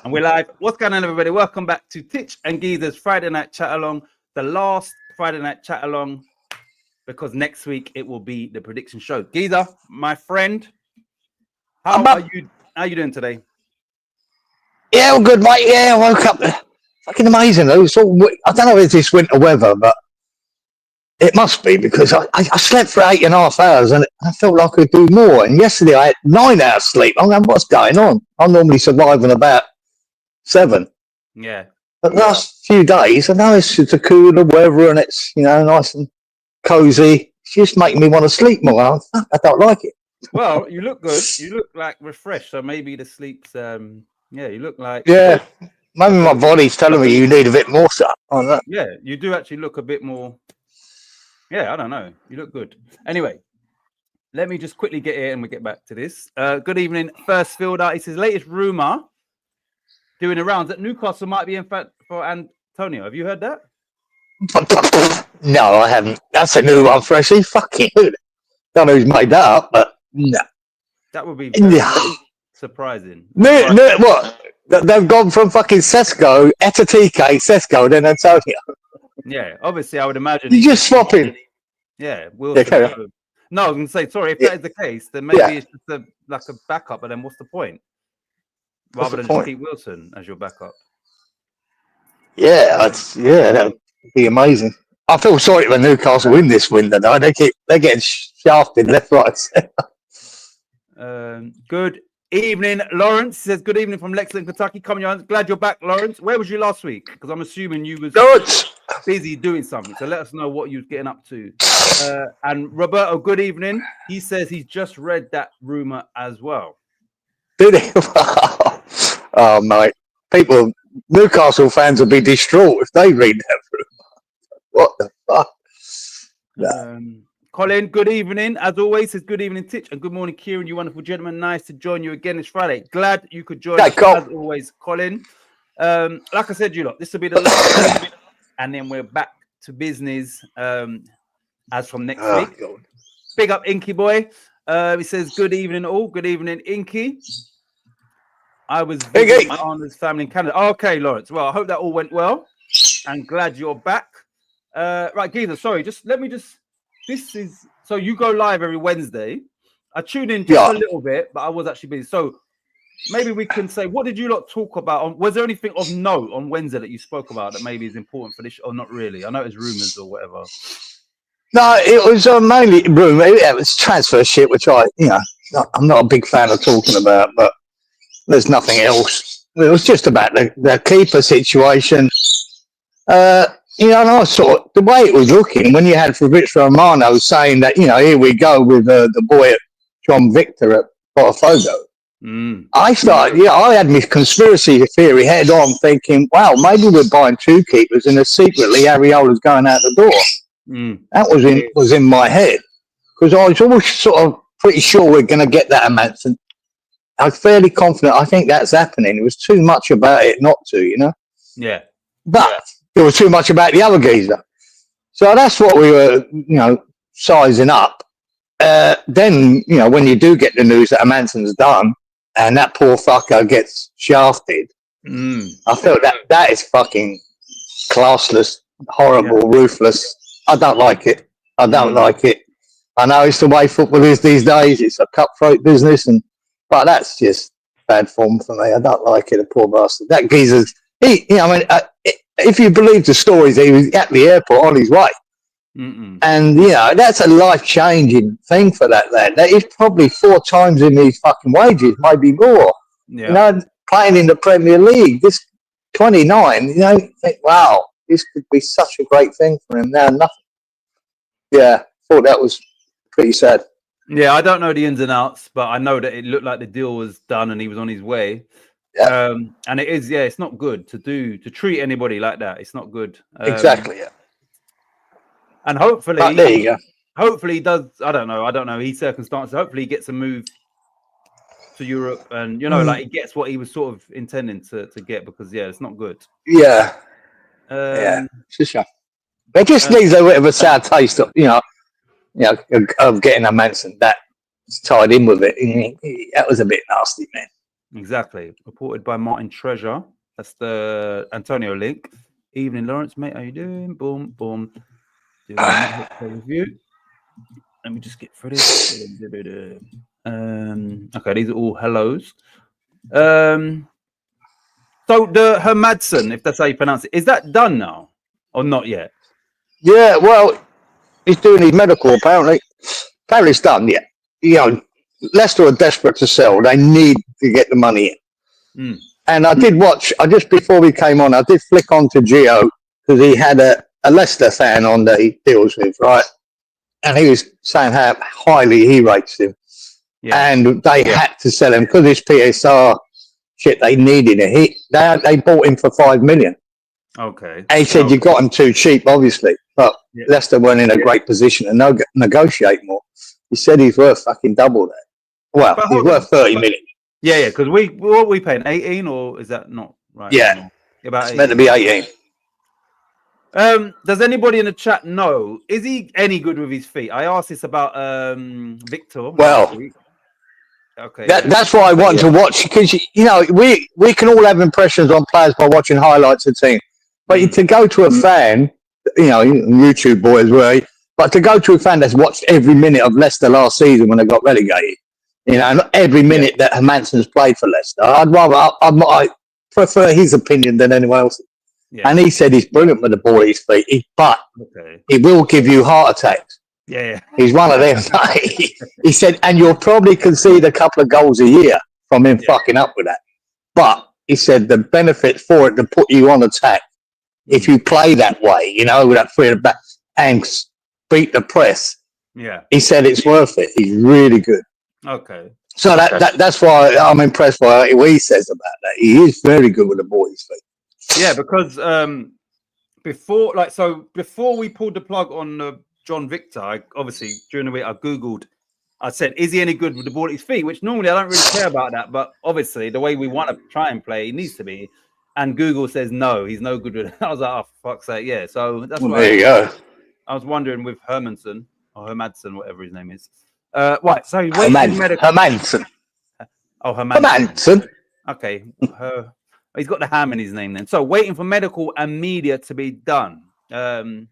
And we're live. What's going on, everybody? Welcome back to Titch and Geezer's Friday Night Chat Along, the last Friday Night Chat Along, because next week it will be the prediction show. Geezer, my friend, how are you doing today? Yeah, all good, mate. Yeah, I woke up. Fucking amazing, though. It's all, I don't know if it's this winter weather, but it must be because I slept for 8.5 hours and I felt like I could do more. And yesterday I had 9 hours sleep. I'm going, what's going on? I normally survive on about 7. Yeah. But the last few days, I know it's a cooler weather and it's, nice and cozy. It's just making me want to sleep more. I don't like it. Well, you look good. You look like refreshed. So maybe the sleep's, you look like. Yeah. Maybe my body's telling me you need a bit more stuff. Yeah, you do actually look a bit more. Yeah, I don't know. You look good. Anyway, let me just quickly get here and we get back to this. Good evening, first fielder. He says latest rumor doing the rounds that Newcastle might be in fact for Antonio. Have you heard that? No, I haven't. That's a new one for us. Fucking don't know who's made that up, but no. That would be very surprising. What? They've gone from fucking Sesko, Sesko, then Antonio. Yeah, obviously, I would imagine. You're just swapping. Yeah, Wilson. No, I was going to say, sorry, if that is the case, then maybe it's just like a backup, but then what's the point? Rather than just keep Wilson as your backup. Yeah, that would be amazing. I feel sorry when Newcastle win this window, though. They're getting shafted left, right, and centre. Good evening, Lawrence says good evening from Lexington, Kentucky. Coming on, glad you're back, Lawrence. Where was you last week? Because I'm assuming you was busy doing something. So let us know what you was getting up to. And Roberto, good evening. He says he's just read that rumor as well. Did he? Oh, mate. Newcastle fans will be distraught if they read that rumor. What the fuck? Colin, good evening. As always, says good evening, Titch, and good morning, Kieran. You wonderful gentleman. Nice to join you again this Friday. Glad you could join us as always, Colin. Like I said, you lot, this will be the last, and then we're back to business as from next week. God. Big up, Inky boy. He says good evening, all. Good evening, Inky. I was visiting my Arnold's family in Canada. Okay, Lawrence. Well, I hope that all went well. I'm glad you're back. Right, Geezer. Sorry, this is so you go live every Wednesday. I tuned in just a little bit, but I was actually busy. So maybe we can say, what did you lot talk about? Was there anything of note on Wednesday that you spoke about that maybe is important for this, or not really? I know it's rumors or whatever. No, it was mainly rumor. It was transfer shit, which I'm not a big fan of talking about, but there's nothing else. It was just about the keeper situation. And I saw the way it was looking when you had Fabrizio Romano saying that, here we go with the boy John Victor at Botafogo. I had my conspiracy theory head on thinking, wow, maybe we're buying 2 keepers and secretly Ariola's going out the door. That was in my head because I was always sort of pretty sure we're going to get that amount. I was fairly confident. I think that's happening. It was too much about it not to, Yeah. But there was too much about the other geezer. So that's what we were, sizing up. Then, when you do get the news that Manson's done and that poor fucker gets shafted, I felt that is fucking classless, horrible, ruthless. I don't like it. I don't like it. I know it's the way football is these days. It's a cutthroat business, but that's just bad form for me. I don't like it, the poor bastard. That geezer's, if you believe the stories, he was at the airport on his way. And, that's a life-changing thing for that lad. That is probably 4 times in his fucking wages, maybe more. Yeah. Playing in the Premier League, this 29, you think, wow, this could be such a great thing for him. Now, nothing. Yeah, thought that was pretty sad. Yeah, I don't know the ins and outs, but I know that it looked like the deal was done and he was on his way. Yeah. And it is, it's not good to treat anybody like that. It's not good. Exactly, yeah. And hopefully, there you go. Hopefully he does, I don't know, his circumstances. Hopefully he gets a move to Europe and, like he gets what he was sort of intending to get because, it's not good. Yeah. It's a shame. It just needs a bit of a sad taste of, of getting a Manson that's tied in with it. That was a bit nasty, man. Exactly. Reported by Martin Treasure. That's the Antonio link. Evening, Lawrence, mate. How you doing? Boom, boom. Doing another review. Let me just get through this. Okay, these are all hellos. So the Hermadsen, if that's how you pronounce it, is that done now or not yet? Yeah, well, he's doing his medical apparently. Apparently it's done, yeah. You know, Leicester are desperate to sell. They need to get the money in. And I did watch, just before we came on, I did flick on to Gio because he had a Leicester fan on that he deals with, right? And he was saying how highly he rates him. Yeah. And they had to sell him because this PSR shit, they needed it. They bought him for 5 million. Okay. And he said you got him too cheap, obviously. But Leicester weren't in a great position to negotiate more. He said he's worth fucking double that. Well, he's worth 30 million. Yeah, because what are we paying? 18 or is that not right? Yeah. About it's meant to be 18. Does anybody in the chat know, is he any good with his feet? I asked this about Victor. Well, okay. That's why I want to watch because you know we can all have impressions on players by watching highlights of team, but to go to a fan, you know, YouTube boys were, but to go to a fan that's watched every minute of Leicester last season when they got relegated, you know, and every minute that Hermansen's played for Leicester, I prefer his opinion than anyone else's. Yeah. And he said he's brilliant with the ball at his feet, but he will give you heart attacks. Yeah. He's one of them. He said, and you'll probably concede a couple of goals a year from him fucking up with that. But he said the benefit for it to put you on attack, if you play that way, you know, with that free at the back and beat the press. Yeah. He said it's worth it. He's really good. Okay. So that's why I'm impressed by what he says about that. He is very good with the ball at his feet. Yeah, because before we pulled the plug on John Victor, obviously during the week I googled. I said, "Is he any good with the ball at his feet?" Which normally I don't really care about that, but obviously the way we want to try and play, he needs to be. And Google says no, he's no good with it. I was like, "Oh, for fuck's sake, yeah." So that's why. There you go. I was wondering with Hermansen or Hermadsen, whatever his name is. Right, so he's Hermansen. Oh, Hermansen. Hermansen. Okay. He's got the ham in his name then. So waiting for medical and media to be done. Right,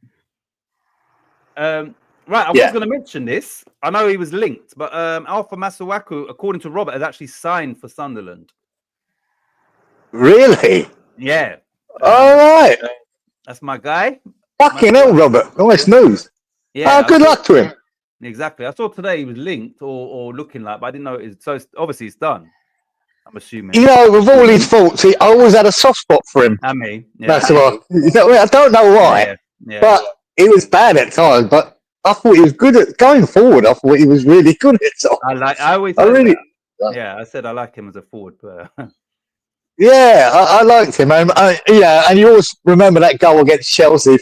I was going to mention this. I know he was linked, but Alpha Masuaku, according to Robert, has actually signed for Sunderland. Really? Yeah. All right. That's my guy. Fucking hell, Robert. Nice news. Yeah. Good luck to him. Exactly. I saw today he was linked or looking like, but I didn't know it was. So obviously it's done. I'm assuming. You know, with all his faults, I always had a soft spot for him. And me. Yeah. That's why. I don't know why. Yeah. But he was bad at times. But I thought he was good at going forward. I thought he was really good at times. I said I like him as a forward player. Yeah, I liked him. And you always remember that goal against Chelsea,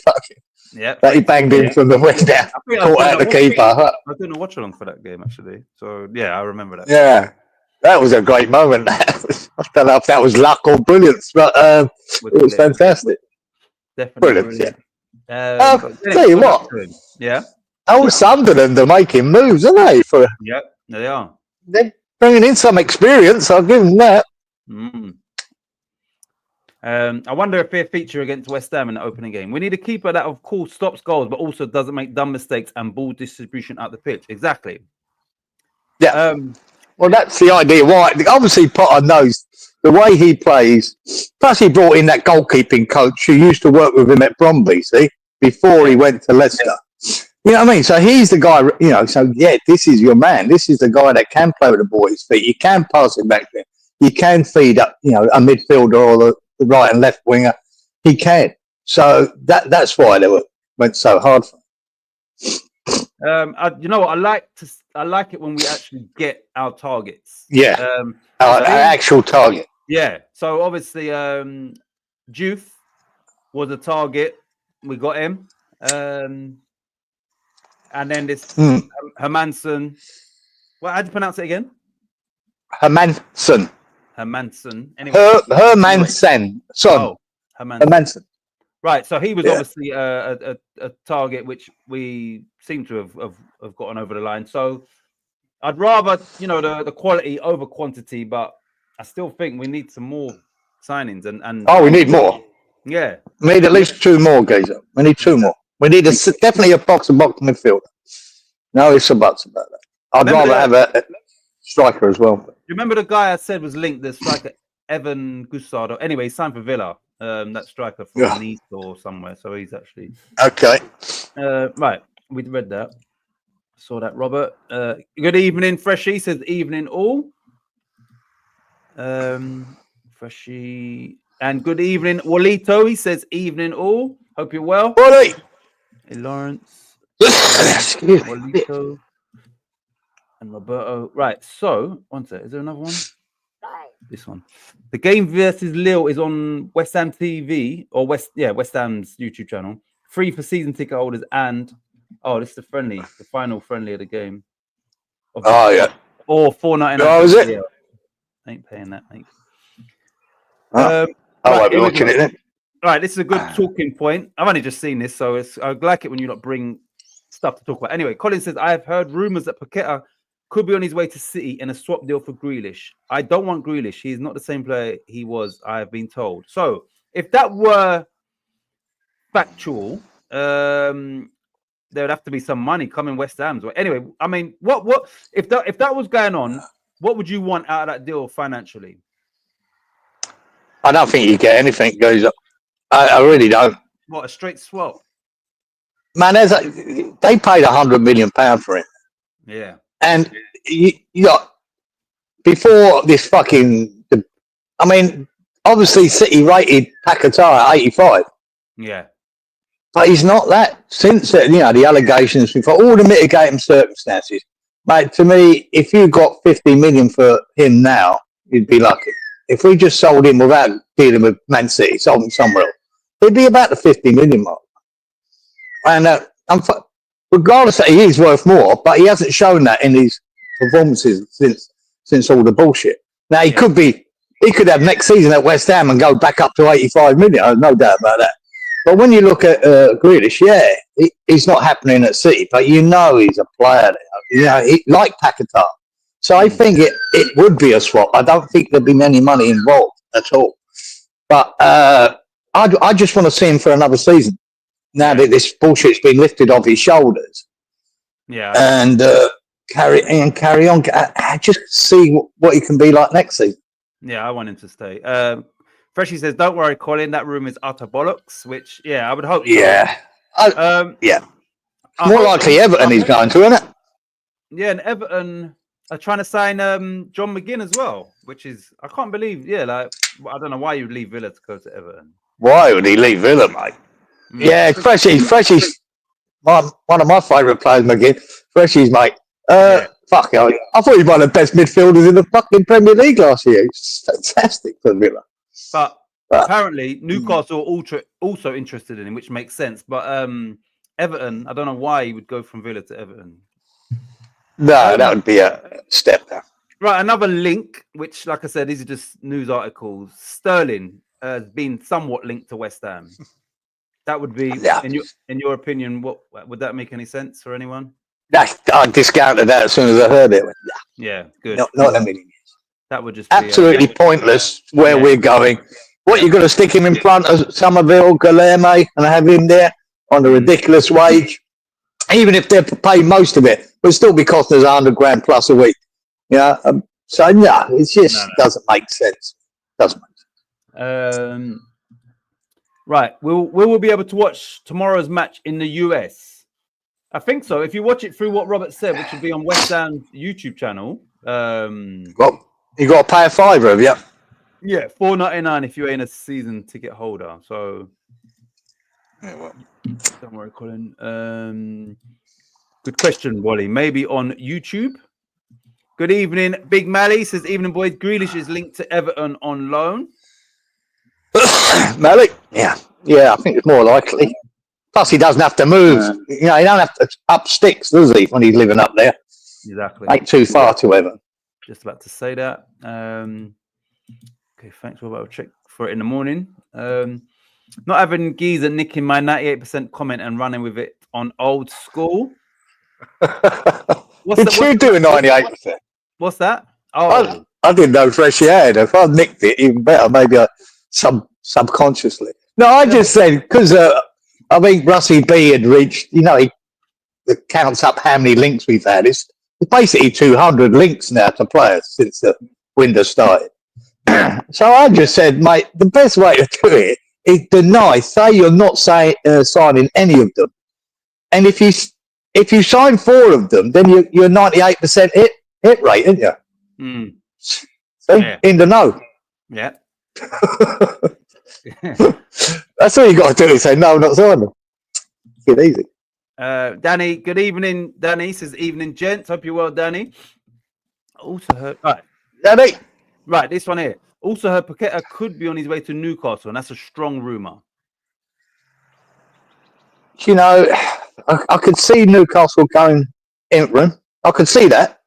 that he banged in from the wing down, caught out the keeper. I didn't watch along for that game actually, so yeah, I remember that. Yeah, that was a gret moment. I don't know if that was luck or brilliance, but it was fantastic. Definitely brilliant. Tell you what, Sunderland are making moves, aren't they? Yeah, they are. They're bringing in some experience. I'll give them that. I wonder if they'll feature against West Ham in the opening game. We need a keeper that, of course, stops goals, but also doesn't make dumb mistakes and ball distribution out the pitch. Exactly. Yeah. Well, that's the idea. Why? Obviously, Potter knows the way he plays. Plus, he brought in that goalkeeping coach who used to work with him at Bromby, before he went to Leicester. You know what I mean? So he's the guy, this is your man. This is the guy that can play with the ball at his feet. You can pass it back to him. You can feed up, a midfielder or the right and left winger. He can. So that's why they went so hard for him. I like it when we actually get our targets. Yeah. Our actual target. Yeah. So obviously, Juve was a target. We got him. And then this Hermansen. Well, how do you pronounce it again? Hermansen. Anyway, Hermansen. Hermansen. Right. So he was obviously a target which we seem to have gotten over the line. So I'd rather, the quality over quantity, but I still think we need some more signings and we need more. Yeah, We need at least 2 more, Gazer. We need 2 more. We need definitely a box-to-box midfield. No ifs or buts about that. I'd rather have a striker as well. You remember the guy I said was linked, the striker Evan Gusardo? Anyway, he signed for Villa. That striker from Nice or somewhere. So he's actually okay. Right, we read that. Saw that, Robert. Good evening, Freshie says evening all. Freshie and good evening, Walito. He says evening all. Hope you're well. Wally. Hey, Lawrence. Excuse me. Walito and Roberto. Right. So, one sec. Is there another one? This one. The game versus Lille is on West Ham TV or West Ham's YouTube channel. Free for season ticket holders and this is the friendly, the final friendly of the game. Yeah. Or $4.99. Oh, is it? Yeah. Ain't paying that, mate. I won't be watching it then. Right, this is a good talking point. I've only just seen this, so I like it when you not bring stuff to talk about. Anyway, Colin says, I have heard rumours that Paqueta could be on his way to City in a swap deal for Grealish. I don't want Grealish. He is not the same player he was, I have been told. So, if that were factual, there would have to be some money coming West Ham's way. Anyway, I mean, what if that was going on, what would you want out of that deal financially? I don't think you get anything goes up. I really don't. What, a straight swap? Man, they paid £100 million for him. Yeah. And you got before this fucking. I mean, obviously City rated Paquetá at 85. Yeah. But he's not that since the allegations before all the mitigating circumstances. Mate, to me, if you got 50 million for him now, you'd be lucky. If we just sold him without dealing with Man City, sold him somewhere else, it'd be about the 50 million mark. And regardless that he is worth more, but he hasn't shown that in his performances since all the bullshit. Now he could have next season at West Ham and go back up to 85 million. I have no doubt about that. But when you look at Grealish, he's not happening at City, but he's a player. Like Paquetá. So I think it would be a swap. I don't think there'd be any money involved at all. But I just want to see him for another season. Now that this bullshit's been lifted off his shoulders. Yeah. And carry on. Just see what he can be like next season. Yeah, I want him to stay. Freshie says, don't worry, Colin, that room is utter bollocks, which, I would hope so. Yeah. More likely Everton he's going to, isn't it? Yeah, and Everton are trying to sign John McGinn as well, which is, I can't believe, I don't know why you would leave Villa to go to Everton. Why would he leave Villa, mate? Yeah, Freshie's one of my favourite players, McGinn. Freshie's, mate. Fuck, I thought he was one of the best midfielders in the fucking Premier League last year. It's fantastic for Villa. But apparently Newcastle are also interested in him, which makes sense. But Everton, I don't know why he would go from Villa to Everton. No, that would be a step down. Right, another link, which, like I said, these are just news articles. Sterling has been somewhat linked to West Ham. That would be, in your opinion, what would that make any sense for anyone? I discounted that as soon as I heard it. Yeah, good. Not a million years. That would just be absolutely pointless where we're going. What, you're going to stick him in front of Somerville, Guilherme, and have him there on a ridiculous wage? Even if they're paying most of it, will still be costing us $100,000 plus a week. So it just doesn't make sense. Doesn't make sense. Right, we'll be able to watch tomorrow's match in the US. I think so. If you watch it through what Robert said, which will be on West Ham's YouTube channel. Well, you got to pay a $5, have you? Yeah, $4.99 if you ain't a season ticket holder. So don't worry, Colin. Good question, Wally. Maybe on YouTube. Good evening, Big Mally says, evening, boys. Grealish is linked to Everton on loan. Malik? Yeah, I think it's more likely. Plus, he doesn't have to move. He don't have to up sticks, does he, when he's living up there? Exactly. Ain't too far to Everton. Just about to say that. Okay, thanks. We'll check for it in the morning. Not having Geezer nicking my 98% comment and running with it on old school. Did you do a 98%? What's that? Oh, I didn't know Freshie had. If I nicked it, even better. Maybe subconsciously. No, I just said because I think Russie B had reached. He counts up how many links we've had. It's basically 200 links now to players since the window started. So I just said, mate, the best way to do it is say you're not signing any of them, and if you sign 4 of them, then you're 98% hit rate, aren't you? See, in the know. Yeah. That's all you got to do is say no, not sign them. Get easy. Danny, good evening. Danny says, evening, gents. Hope you're well, Danny. Also heard, right, Danny. Right, this one here. Also heard Paqueta could be on his way to Newcastle, and that's a strong rumor. I could see Newcastle going interim. I could see that,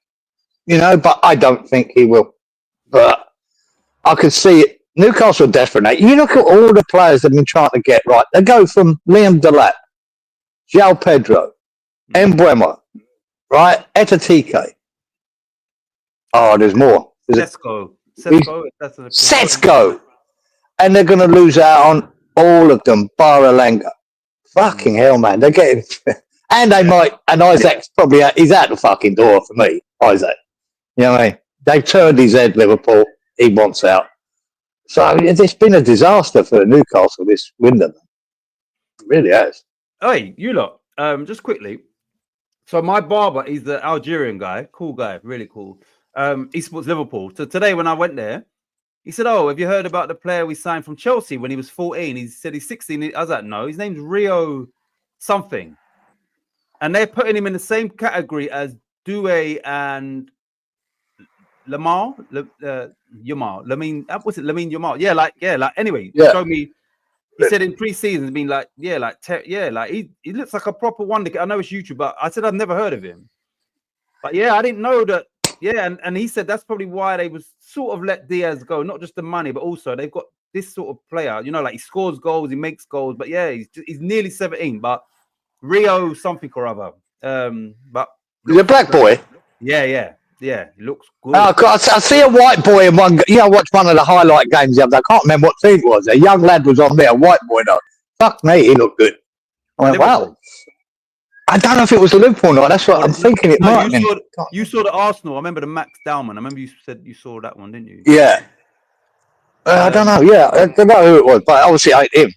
but I don't think he will. But I could see it. Newcastle definitely. You look at all the players they've been trying to get right. They go from Liam Delap, João Pedro, Mbeumo, right? Etatike. Oh, there's more. Setsko. And they're going to lose out on all of them, bar Alenga. Fucking hell, man. They're getting... and they might... And Isaac's probably... He's out the fucking door for me, Isaac. You know what I mean? They've turned his head, Liverpool. He wants out. So it's been a disaster for Newcastle this window. It really has. Hey, you lot. Just quickly. So my barber, he's the Algerian guy. Cool guy. Really cool. He supports Liverpool. So today when I went there, he said, "Oh, have you heard about the player we signed from Chelsea when he was 14? He said he's 16. I was like, no, his name's Rio something. And they're putting him in the same category as Doué and Lamine Yamal. Anyway, he showed me. He said in pre-season, it's been he looks like a proper wonder. I know it's YouTube, but I said I've never heard of him. But yeah, I didn't know that. Yeah, and he said that's probably why they was sort of let Diaz go, not just the money, but also they've got this sort of player. Like he scores goals, he makes goals, but yeah, he's nearly 17. But Rio something or other. But he's a black boy. Yeah. He looks good. Oh, God, I see a white boy in one. I watched one of the highlight games the other day. I can't remember what team it was. A young lad was on there, a white boy though. Fuck me, he looked good. I went, wow. I don't know if it was Liverpool or not. That's what I'm thinking. It might. You saw the Arsenal. I remember the Max Dowman. I remember you said you saw that one, didn't you? Yeah. I don't know. Yeah, I don't know who it was, but obviously it ain't him.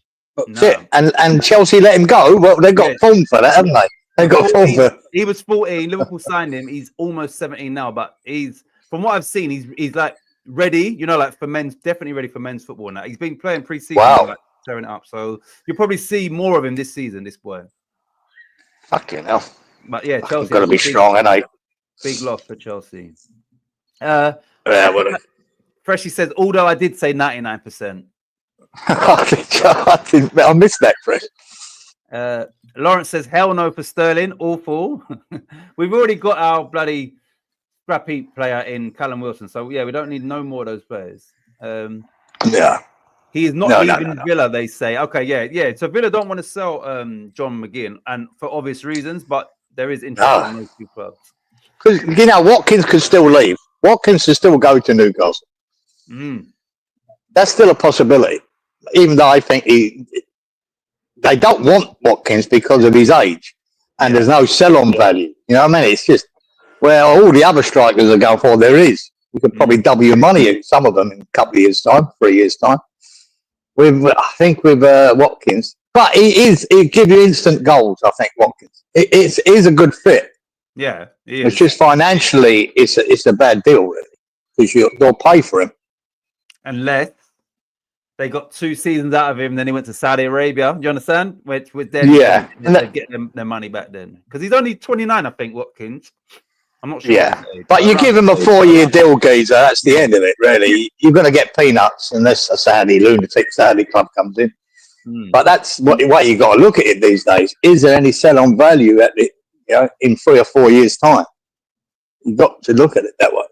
No. And Chelsea let him go. Well, they got form for that, haven't they? They got form for. He was 14. Liverpool signed him. He's almost 17 now, but from what I've seen, he's like ready. Like for men's, definitely ready for men's football now. He's been playing pre-season, like tearing it up. So you'll probably see more of him this season. This boy. Fucking hell. But yeah, Chelsea got to be strong, ain't they? Big loss for Chelsea. Freshie says, although I did say 99%. I missed that, Fresh. Lawrence says, hell no for Sterling. Awful. We've already got our bloody scrappy player in Callum Wilson. So yeah, we don't need no more of those players. Yeah. He is not leaving Villa, they say. Okay, yeah. So Villa don't want to sell John McGinn, and for obvious reasons, but there is interest in those two clubs. Because, Watkins could still leave. Watkins could still go to Newcastle. That's still a possibility. Even though I think they don't want Watkins because of his age. And there's no sell-on value. You know what I mean? It's just, all the other strikers are going for, there is. You could probably double your money, some of them, in a couple of years' time, 3 years' time. With Watkins, but he'll give you instant goals. I think Watkins. It is a good fit. Yeah, it's just financially, it's a bad deal really because they'll pay for him unless they got 2 seasons out of him. Then he went to Saudi Arabia. You understand? With them, they get their money back then because he's only 29, I think. Watkins. I'm not sure. Yeah, but you give him a 4-year deal, geezer. That's the end of it, really. You're going to get peanuts unless a Saudi club comes in. But that's what you got to look at it these days. Is there any sell-on value at it? In 3 or 4 years' time, you've got to look at it that way.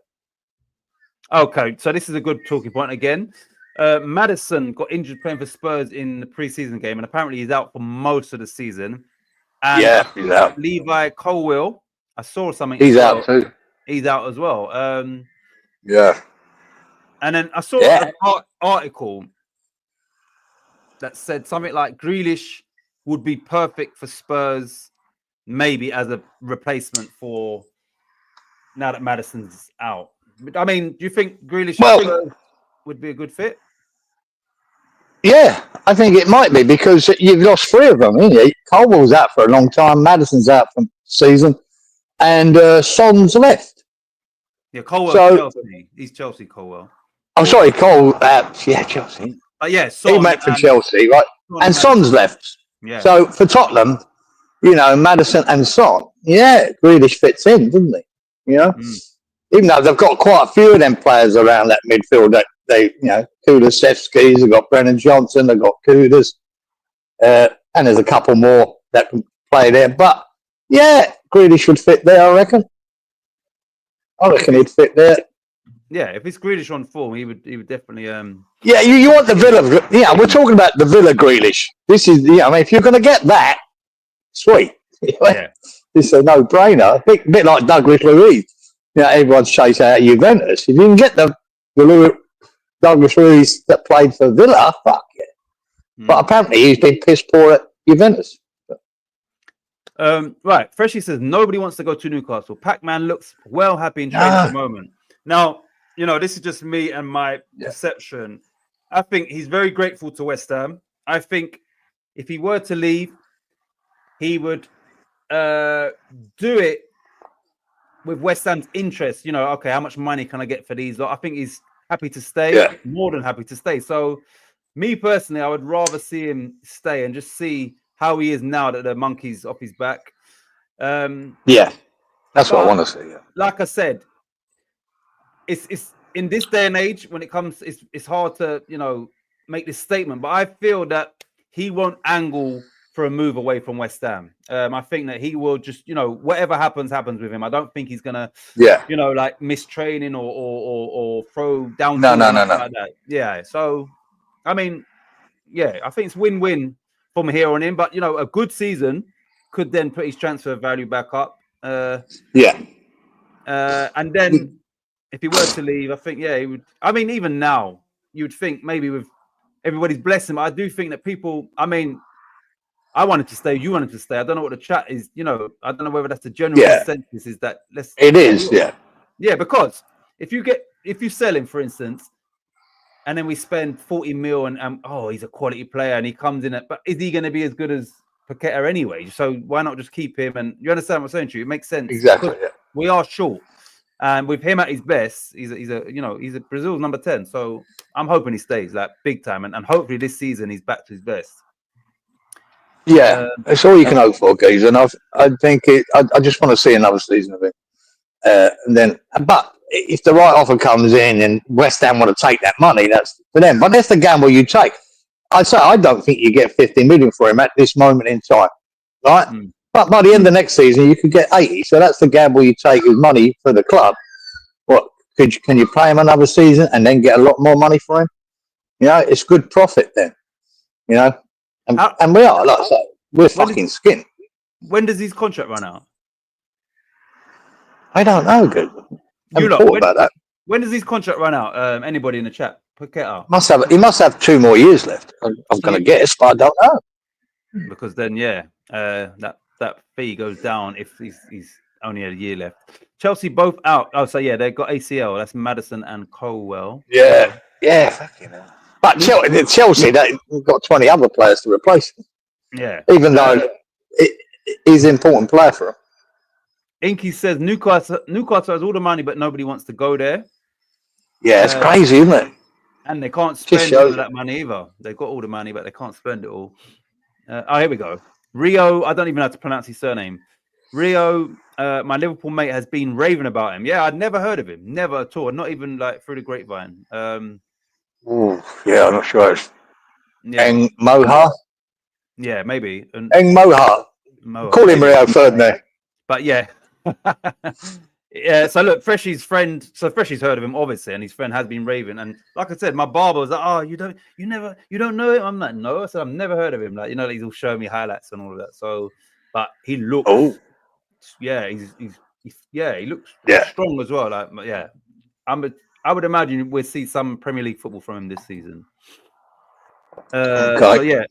Okay, so this is a good talking point again. Maddison got injured playing for Spurs in the preseason game, and apparently he's out for most of the season. And he's out. Levi Colwill. I saw something. He's out too. He's out as well. Yeah. And then I saw an article that said something like Grealish would be perfect for Spurs, maybe as a replacement for now that Maddison's out. I mean, do you think Grealish would be a good fit? Yeah, I think it might be because you've lost three of them. Haven't you? Colwell's out for a long time. Maddison's out for the season, and Son's left. Yeah, Colwell's Chelsea. He's Chelsea, Colwell. I'm sorry, Cole. Yeah, Chelsea. Son, he went for Chelsea, right? And Son's left. Yeah. So for Tottenham, Maddison and Son, Grealish fits in, doesn't he? Even though they've got quite a few of them players around that midfield that they, Kulusevski's, they've got Brennan Johnson, they've got Kudas, and there's a couple more that can play there. But Grealish would fit there, I reckon. I reckon he'd fit there. Yeah, if it's Grealish on form, he would definitely. Yeah, you want the Villa? Yeah, we're talking about the Villa Grealish. This is, if you're going to get that, sweet. Yeah. It's a no-brainer. A bit like Douglas Luiz. Everyone's chasing out Juventus. If you can get the Douglas Luiz that played for Villa, fuck yeah. But apparently he's been piss poor at Juventus. Right, Freshie says nobody wants to go to Newcastle. Pac-Man looks well happy in training at the moment. Now, this is just me and my perception. I think he's very grateful to West Ham. I think if he were to leave, he would do it with West Ham's interest. Okay, how much money can I get for these? I think he's happy to stay, more than happy to stay. So, me personally, I would rather see him stay and just see how he is now that the monkey's off his back. That's what I want to see. Yeah. Like I said, it's in this day and age when it comes, it's hard to make this statement. But I feel that he won't angle for a move away from West Ham. I think that he will just whatever happens with him. I don't think he's gonna like miss training or throw down. No. Like that. Yeah. So I mean, I think it's win-win from here on in. But a good season could then put his transfer value back up. And then if he were to leave, I think he would. I mean, even now, you would think maybe with everybody's blessing. I do think that people. I mean, I wanted to stay. You wanted to stay. I don't know what the chat is. I don't know whether that's the general consensus. Is that It is. Yeah, because if you sell him, for instance, and then we spend 40 mil and he's a quality player and he comes in but is he going to be as good as Paqueta anyway? So why not just keep him? And you understand what I'm saying to you? It makes sense. Exactly. We are short, and with him at his best, he's a Brazil's number 10. So I'm hoping he stays like big time, and hopefully this season he's back to his best. Yeah, it's all you can hope for, guys. And I think I just want to see another season of it. But if the right offer comes in and West Ham want to take that money, that's for them. But that's the gamble you take. I don't think you get 50 million for him at this moment in time, right? But by the end of next season, you could get 80. So that's the gamble you take with money for the club. What can you pay him another season and then get a lot more money for him? It's good profit then. And we are, like I say, we're fucking skint. When does his contract run out? I don't know, good. About that. When does his contract run out? Anybody in the chat? He must have 2 more years left. I'm going to guess, but I don't know. Because then, that fee goes down if he's only had a year left. Chelsea both out. Oh, so they've got ACL. That's Maddison and Colwell. Yeah. Fucking hell. But Chelsea, they've got 20 other players to replace him. Yeah. Even though he's an important player for them. Inky says Newcastle has all the money, but nobody wants to go there. Yeah, it's crazy, isn't it? And they can't spend all that money either. They've got all the money, but they can't spend it all. Here we go. Rio, I don't even know how to pronounce his surname. Rio, my Liverpool mate has been raving about him. Yeah, I'd never heard of him. Never at all. Not even like through the grapevine. I'm not sure. It's Eng Moha. Yeah, maybe. Eng Moha. Call him Rio third name. But yeah. So look, Freshie's friend. So Freshie's heard of him, obviously, and his friend has been raving. And like I said, my barber was like, "Oh, you don't know him." I'm like, "No," I said, "I've never heard of him." Like, he's all showing me highlights and all of that. So, but he looks. Oh. Yeah, he looks strong as well. Like, yeah, I would imagine we'll see some Premier League football from him this season. So yeah,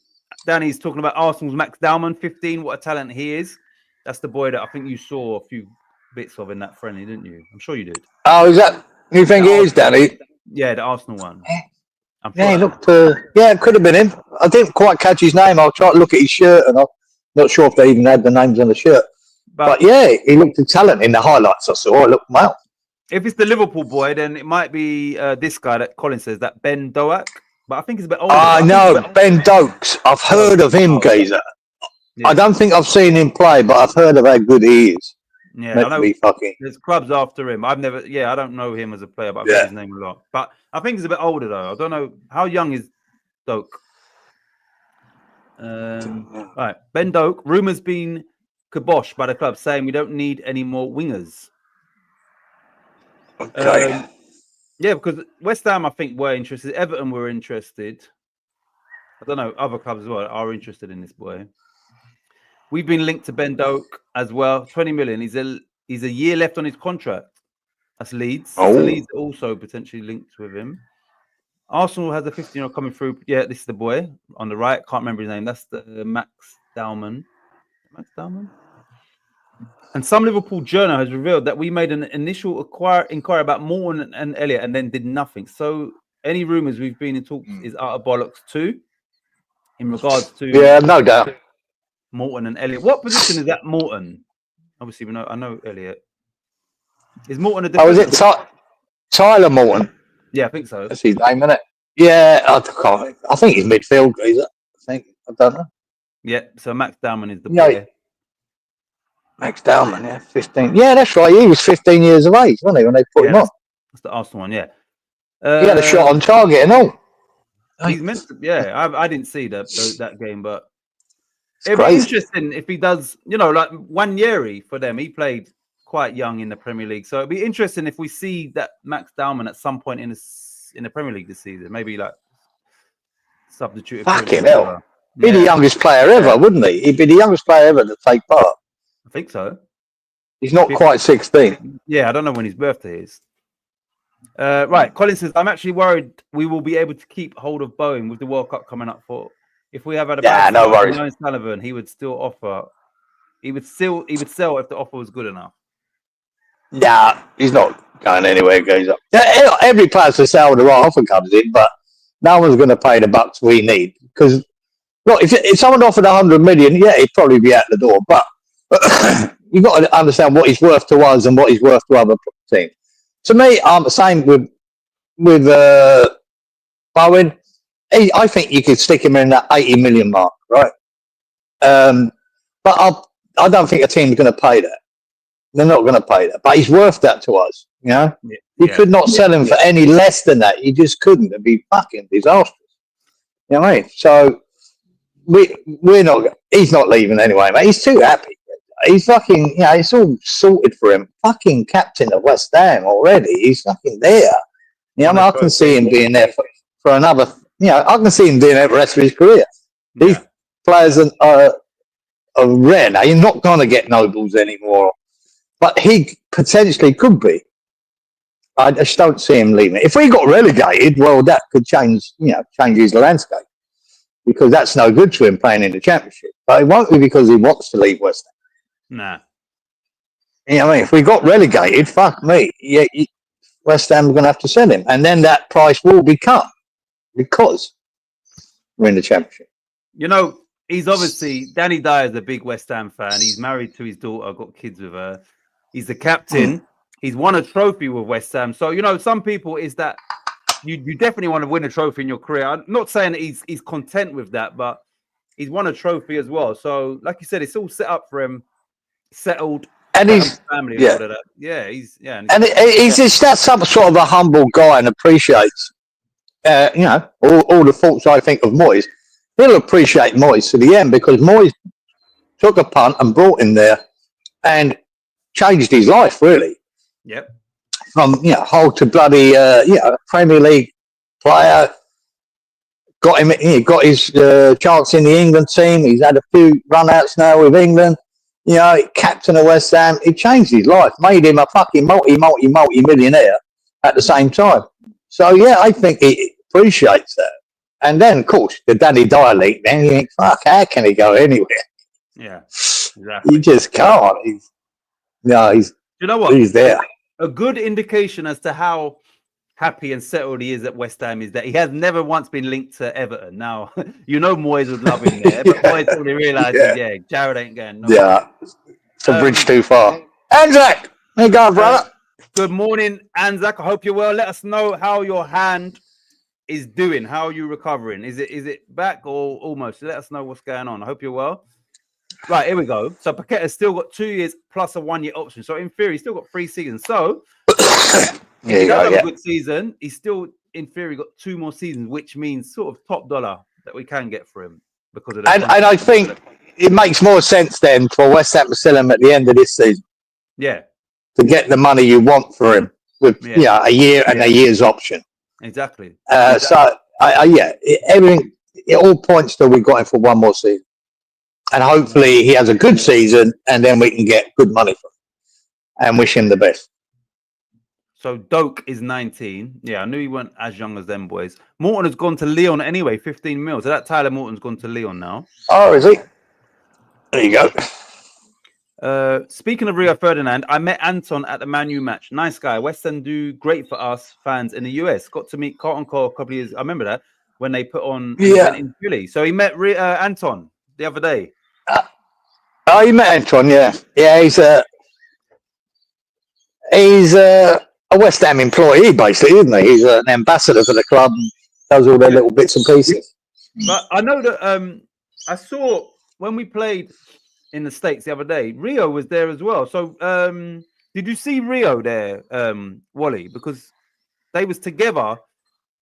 Danny's talking about Arsenal's Max Dowman, 15. What a talent he is. That's the boy that I think you saw a few bits of in that friendly, didn't you? I'm sure you did. Oh, is that? You think he is, Danny? Yeah, the Arsenal one. Yeah, he looked. Yeah, it could have been him. I didn't quite catch his name. I'll try to look at his shirt, and I'm not sure if they even had the names on the shirt. But yeah, he looked a talent in the highlights I saw. It looked well. If it's the Liverpool boy, then it might be this guy that Colin says, that Ben Doak. But I think he's a bit older. I know, Ben Dokes. I've heard of him, geezer. Yeah. I don't think I've seen him play, but I've heard of how good he is. Yeah, I know. There's clubs after him. I don't know him as a player, but I've heard his name a lot. But I think he's a bit older, though. I don't know. How young is Doak? Right. Ben Doak. Rumours been kiboshed by the club saying we don't need any more wingers. Okay. Yeah, because West Ham, I think, were interested. Everton were interested. I don't know. Other clubs as well are interested in this boy. We've been linked to Ben Doak as well. 20 million. He's a year left on his contract. That's Leeds. Oh. So Leeds are also potentially linked with him. Arsenal has a 15-year-old coming through. Yeah, this is the boy on the right. Can't remember his name. That's the Max Dowman. Max Dowman? And some Liverpool journal has revealed that we made an initial inquiry about Morton and Elliott and then did nothing. So any rumours we've been in talks is out of bollocks too. In regards to no doubt. Morton and Elliott. What position is that Morton? Obviously, I know Elliott. Is Morton a defender? Oh, is it Tyler Morton? Yeah, I think so. That's his name, isn't it? Yeah, I think he's midfield, geezer. I don't know. Yeah, so Max Dowman is the player. Max Dowman, yeah, 15. Yeah, that's right. He was 15 years of age, wasn't he, when they put him on? That's the Arsenal one, yeah. He had a shot on target and all. He's meant to, I didn't see that game, but it'd be interesting if he does, like Wanyeri for them. He played quite young in the Premier League. So it'd be interesting if we see that Max Dowman at some point in the Premier League this season. Maybe like substitute. Fucking hell. Be the youngest player ever, wouldn't he? He'd be the youngest player ever to take part. I think so. He's not quite 16. Yeah, I don't know when his birthday is. Right, Colin says, I'm actually worried we will be able to keep hold of Bowen with the World Cup coming up. If we have had a no worries. Sullivan, he would still offer. He would sell if the offer was good enough. Nah, he's not going anywhere, geezer. Every player's for sale with the right offer comes in, but no one's going to pay the bucks we need. Because, look, if someone offered 100 million, yeah, he'd probably be out the door. But you've got to understand what he's worth to us and what he's worth to other teams. To me, I'm the same with Bowen. I think you could stick him in that 80 million mark, right? But I don't think a team's going to pay that. They're not going to pay that. But he's worth that to us, you know? You could not sell him for any less than that. You just couldn't. It'd be fucking disastrous. You know what I mean? So we're not. He's not leaving anyway, mate. He's too happy. He's fucking. It's all sorted for him. Fucking captain of West Ham already. He's fucking there. I can see him being there for another. I can see him doing it the rest of his career. These players are rare now. You're not going to get Nobles anymore, but he potentially could be. I just don't see him leaving. If we got relegated, well, that could change his landscape, because that's no good to him playing in the Championship. But it won't be because he wants to leave West Ham. Nah. If we got relegated, fuck me. West Ham are going to have to sell him, and then that price will become, because we're in the Championship. He's obviously, Danny Dyer is a big West Ham fan. He's married to his daughter, got kids with her. He's the captain. He's won a trophy with West Ham. So, some people is that you definitely want to win a trophy in your career. I'm not saying that he's content with that, but he's won a trophy as well. So, like you said, it's all set up for him, settled. And he's family. And he's just that some sort of a humble guy and appreciates, all the faults I think of Moyes. He'll appreciate Moyes to the end, because Moyes took a punt and brought him there and changed his life, really. Yep. From whole to bloody Premier League player. Got him. He got his chance in the England team. He's had a few run-outs now with England. Captain of West Ham. He changed his life, made him a fucking multi-millionaire, at the same time. So yeah, I think he appreciates that. And then, of course, the Danny Dyer leak. Then you think, fuck, how can he go anywhere? Yeah, exactly. He just can't. He's you know what? He's there. A good indication as to how happy and settled he is at West Ham is that he has never once been linked to Everton. Now, Moyes would love him there, but Moyes probably realizes, Jared ain't going. It's a bridge too far. Anzac, there you go, brother. Good morning, Anzac. I hope you're well. Let us know how your hand is doing. How are you recovering? Is it back or almost? Let us know what's going on. I hope you're well. Right, here we go. So Paqueta's still got 2 years plus a 1 year option. So in theory, he's still got 3 seasons. So if he does have a good season, he's still in theory got 2 more seasons, which means sort of top dollar that we can get for him because of that. And I think it makes more sense then for West Ham to sell him at the end of this season. Yeah. To get the money you want for him with a year and a year's option. Exactly. So everything, it all points to we got him for 1 more season. And hopefully he has a good season and then we can get good money for him and wish him the best. So Doak is 19. Yeah, I knew he weren't as young as them boys. Morton has gone to Leon anyway, 15 mil. So that Tyler Morton's gone to Leon now. Oh, is he? There you go. Speaking of Rio Ferdinand, I met Anton at the Man U match. Nice guy. West End do great for us fans in the US. Got to meet Carlton Cole a couple of years. I remember that when they put on an event in Philly. So he met Anton the other day. You met Anton, yeah. Yeah, he's a West Ham employee, basically, isn't he? He's an ambassador for the club and does all their little bits and pieces. But I know that I saw when we played in the States the other day, Rio was there as well. So did you see Rio there, Wally? Because they was together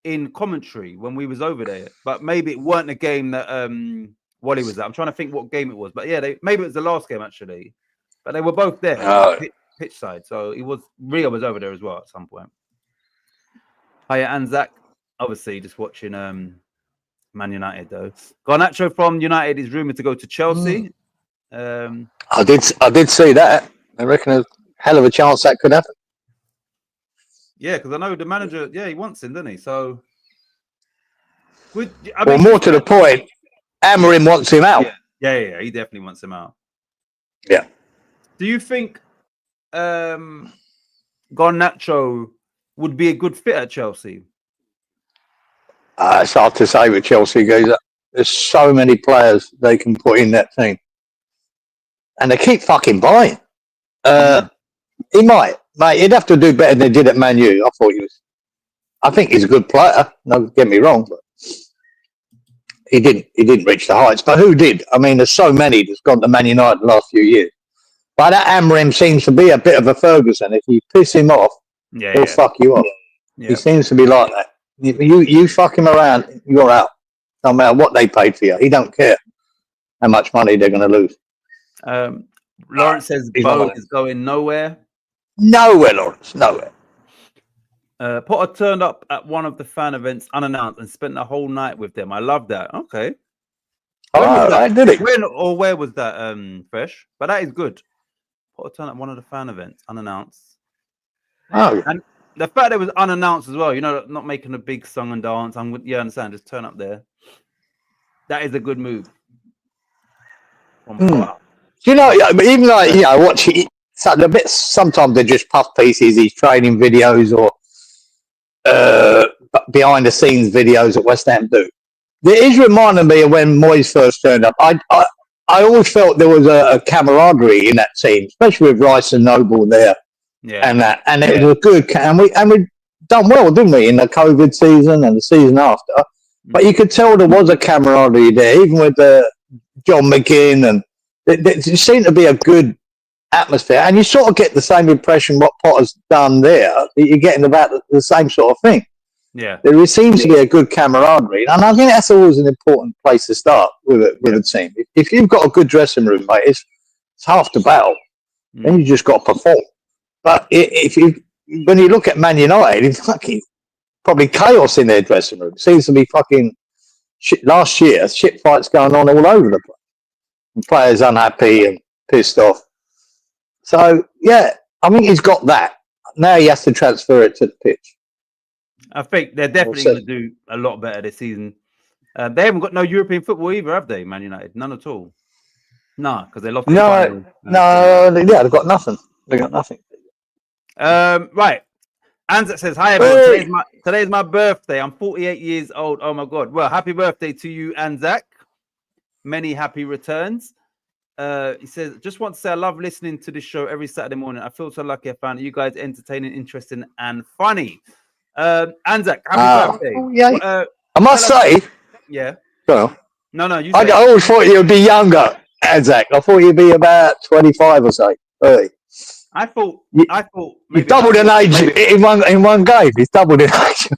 in commentary when we was over there. But maybe it weren't a game that Wally was at. I'm trying to think what game it was. But yeah, maybe it was the last game actually. But they were both there. Pitch side, so Rio was over there as well at some point. Hiya, Anzac. Obviously, just watching Man United though. Garnacho from United is rumored to go to Chelsea. I did see that. I reckon a hell of a chance that could happen. Yeah, because I know the manager. Yeah, he wants him, doesn't he? So, more to the point, Amorim wants him out. Yeah, he definitely wants him out. Yeah. Do you think Garnacho would be a good fit at Chelsea? It's hard to say with Chelsea, guys. There's so many players they can put in that team. And they keep fucking buying. He might. Mate, he'd have to do better than he did at Man U. I think he's a good player. Don't get me wrong, but he didn't reach the heights. But who did? I mean, there's so many that's gone to Man United the last few years. But that Amorim seems to be a bit of a Ferguson. If you piss him off, he'll fuck you off. Yeah. He seems to be like that. You fuck him around, you're out. No matter what they paid for you. He don't care how much money they're going to lose. Lawrence says Bo is going nowhere. Nowhere, Lawrence. Nowhere. Potter turned up at one of the fan events unannounced and spent the whole night with them. I love that. Okay. I did it. Where was that, Fresh? But that is good. Potter turned up at one of the fan events unannounced. Oh. And the fact that it was unannounced as well, not making a big song and dance. You understand? Just turn up there. That is a good move. Even watch it. Sometimes they're just puff pieces, these training videos or behind the scenes videos that West Ham do. It is reminding me of when Moyes first turned up. I always felt there was a camaraderie in that team, especially with Rice and Noble there. Yeah. And it was good. And we done well, didn't we, in the COVID season and the season after. But you could tell there was a camaraderie there, even with John McGinn, and there seemed to be a good atmosphere. And you sort of get the same impression what Potter's done there. You're getting about the same sort of thing. Yeah, there seems to be a good camaraderie, and I think that's always an important place to start with a team. If you've got a good dressing room, mate, it's half the battle. Then you just got to perform. But when you look at Man United, it's fucking probably chaos in their dressing room. It seems to be fucking shit. Last year, shit fights going on all over the place. And players unhappy and pissed off. So yeah, I think he's got that. now he has to transfer it to the pitch. I think they're definitely going to do a lot better this season. They haven't got no European football either, have they, Man United? None at all. No, because they lost. No, yeah, they've got nothing. They got nothing. Right. Anzac says, "Hi everyone. Today's my birthday. I'm 48 years old. Oh my god. Well, happy birthday to you, Anzac. Many happy returns." He says, "Just want to say I love listening to this show every Saturday morning. I feel so lucky I found you guys entertaining, interesting, and funny." Anzac, happy birthday. Yeah. I must say, yeah. Well, no. I always thought you would be younger, Anzac. I thought you'd be about 25 or so. 30. I thought you doubled in age in one game. He's doubled in age.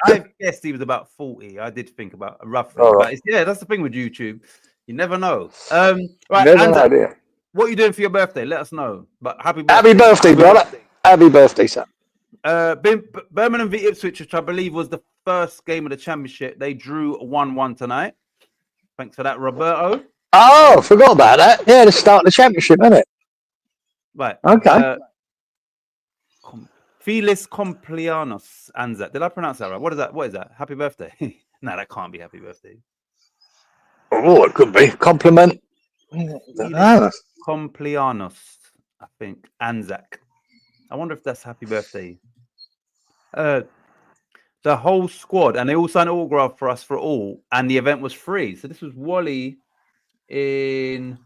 I guessed he was about 40. I did think about roughly. Right. But that's the thing with YouTube. You never know. Right, Anzac, what are you doing for your birthday? Let us know. But happy birthday. Happy birthday, brother. Happy birthday, son. Birmingham v Ipswich, which I believe was the first game of the championship. They drew 1-1 tonight. Thanks for that, Roberto. Oh, forgot about that. Yeah, the start of the championship, isn't it? Right. Okay. Feliz Complianos, Anzac. Did I pronounce that right? What is that? Happy birthday? No, that can't be happy birthday. Oh, it could be. Compliment. Complianos, I think. Anzac. I wonder if that's happy birthday. The whole squad, and they all signed an autograph for us for all, and the event was free. So this was Wally in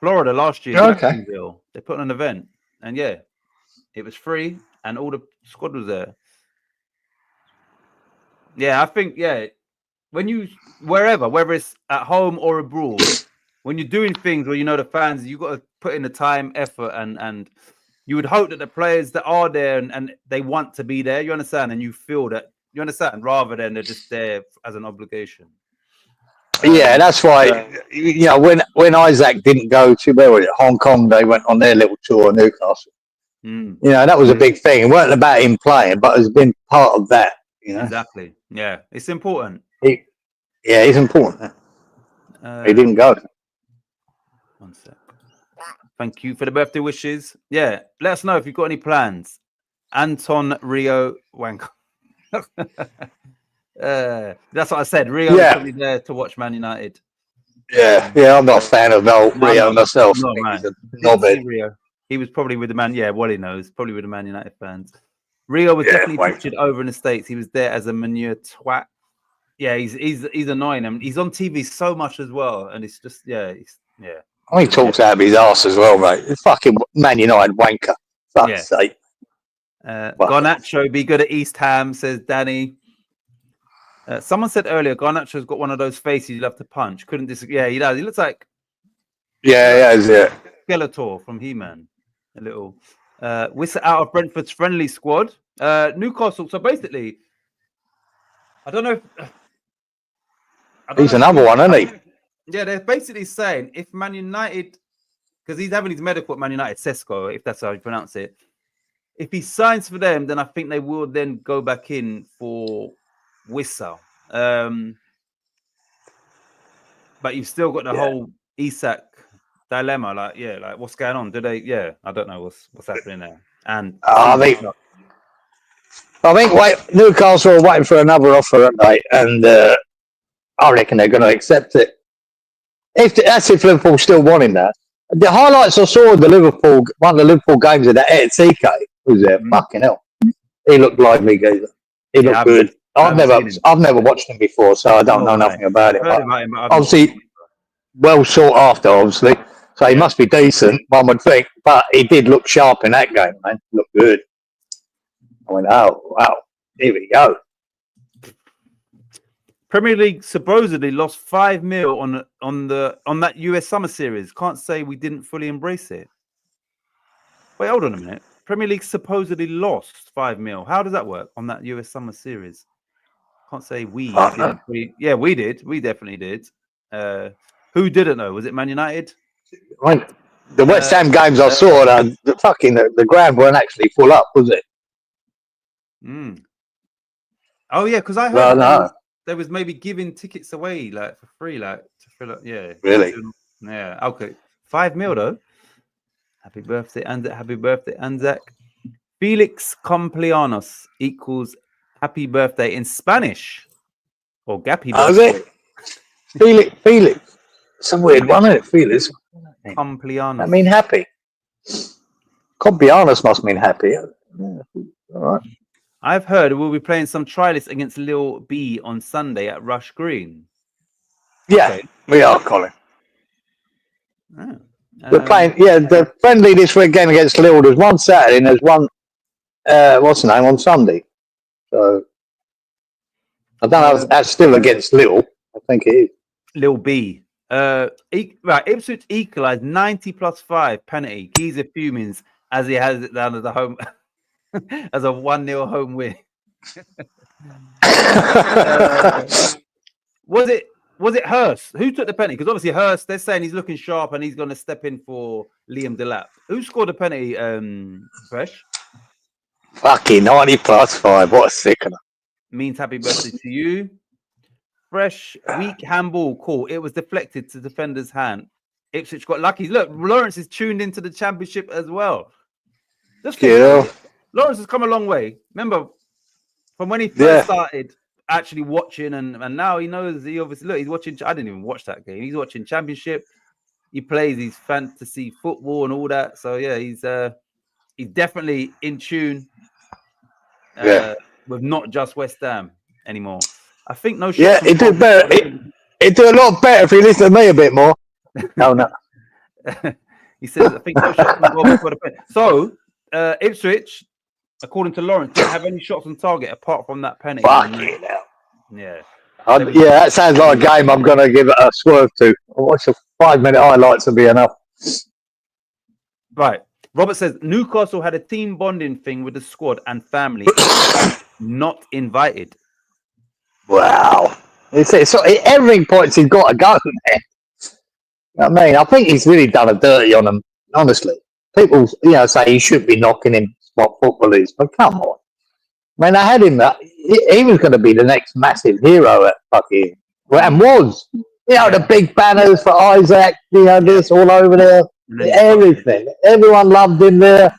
Florida last year. Okay. They put on an event, and yeah, it was free, and all the squad was there. Yeah, I think when you wherever, whether it's at home or abroad, when you're doing things where you know the fans, you got to put in the time, effort, and you would hope that the players that are there and they want to be there, you understand, and you feel that, you understand, rather than they're just there as an obligation. Yeah, that's why, when Isaac didn't go to, where was it, Hong Kong, they went on their little tour of Newcastle. That was a big thing. It wasn't about him playing, but it's been part of that, Exactly. Yeah, it's important. It's important. He didn't go. One sec. Thank you for the birthday wishes. Yeah, let us know if you've got any plans. Anton Rio Wanko. That's what I said. Rio is probably there to watch Man United. Yeah, I'm not a fan of Rio myself. Rio. He was probably with the Man. Yeah, what he knows, probably with the Man United fans. Rio was definitely pictured over in the States. He was there as a manure twat. Yeah, he's annoying him. He's on TV so much as well, and it's just He talks out of his arse as well, mate. It's fucking Man United wanker. Fuck's sake. Garnacho be good at East Ham, says Danny. Someone said earlier, Garnacho's got one of those faces you love to punch. Couldn't disagree. Yeah, he does. He looks like Skeletor from He-Man. A little Whistle out of Brentford's friendly squad. Newcastle. So basically, I don't know if he's another one, isn't he? Yeah, they're basically saying if Man United, because he's having his medical at Man United, Sesko, if that's how you pronounce it. If he signs for them, then I think they will then go back in for Whistle. But you've still got the whole Isak dilemma. Like what's going on? Do they? Yeah, I don't know what's happening there. And I think Newcastle are waiting for another offer, aren't they? And I reckon they're going to accept it. If Liverpool still wanting that. The highlights I saw of one of the Liverpool games of that TK was there. Fucking hell, he looked lively, geezer. He looked good. I've never watched him before, so I don't know nothing about it. Obviously, well sought after, obviously. So he must be decent, one would think. But he did look sharp in that game, man. Looked good. I went, oh wow, here we go. Premier League supposedly lost 5 mil on that US Summer Series. Can't say we didn't fully embrace it. Wait, hold on a minute. Premier League supposedly lost 5 mil. How does that work on that US Summer Series? Can't say we didn't. We did. We definitely did. Who didn't know? Was it Man United? The West Ham games I saw, the ground weren't actually full up, was it? Oh yeah, because I heard they was maybe giving tickets away like for free, like to fill up. Yeah. Really? Yeah. Okay. 5 mil though. Happy birthday, Anzac. Happy birthday, Anzac. Felix cumpleaños equals happy birthday in Spanish. Or Gappy birthday. Felix. It's a weird one, isn't it? Felix. Cumpleaños. I mean happy. Cumpleaños must mean happy. Yeah. All right. I've heard we'll be playing some trialists against Lil B on Sunday at Rush Green. Yeah, okay. We are, Colin. Oh. We're playing, the friendly this weekend against Lille. There's one Saturday and there's one, what's the name, on Sunday. So, I don't know if that's still against Lille. I think it is. Lil B. Right, Ipswich equalised 90+5 penalty. Geezer fumings as he has it down as a home, as a 1-0 home win. Was it Hurst? Who took the penalty? Because obviously Hurst, they're saying he's looking sharp and he's going to step in for Liam Delap. Who scored the penalty, Fresh? Fucking 90+5. What a sickener. Means happy birthday to you. Fresh, weak handball call. It was deflected to defender's hand. Ipswich got lucky. Look, Lawrence is tuned into the championship as well. Just Lawrence has come a long way. Remember, from when he first started actually watching and now he knows, he obviously, look, he's watching. I didn't even watch that game. He's watching championship. He plays his fantasy football and all that. So yeah, he's definitely in tune with not just West Ham anymore. I think no. Yeah, it did better. It do a lot better if you listen to me a bit more. No. He says, I think no shots on goal before the pen. So Ipswich, according to Lawrence, didn't have any shots on target apart from that penalty. Fucking hell. Yeah. That sounds like a game I'm going to give it a swerve to. I'll watch the 5-minute highlights and be enough. Right. Robert says, Newcastle had a team bonding thing with the squad and family. Not invited. Wow. So at every point he's got to go there. I mean, I think he's really done a dirty on them, honestly. People, say he should be knocking him what football is, but come on. I mean, I had him, he was going to be the next massive hero at fucking, and was. The big banners for Isaac, this all over there, everything. Everyone loved him there.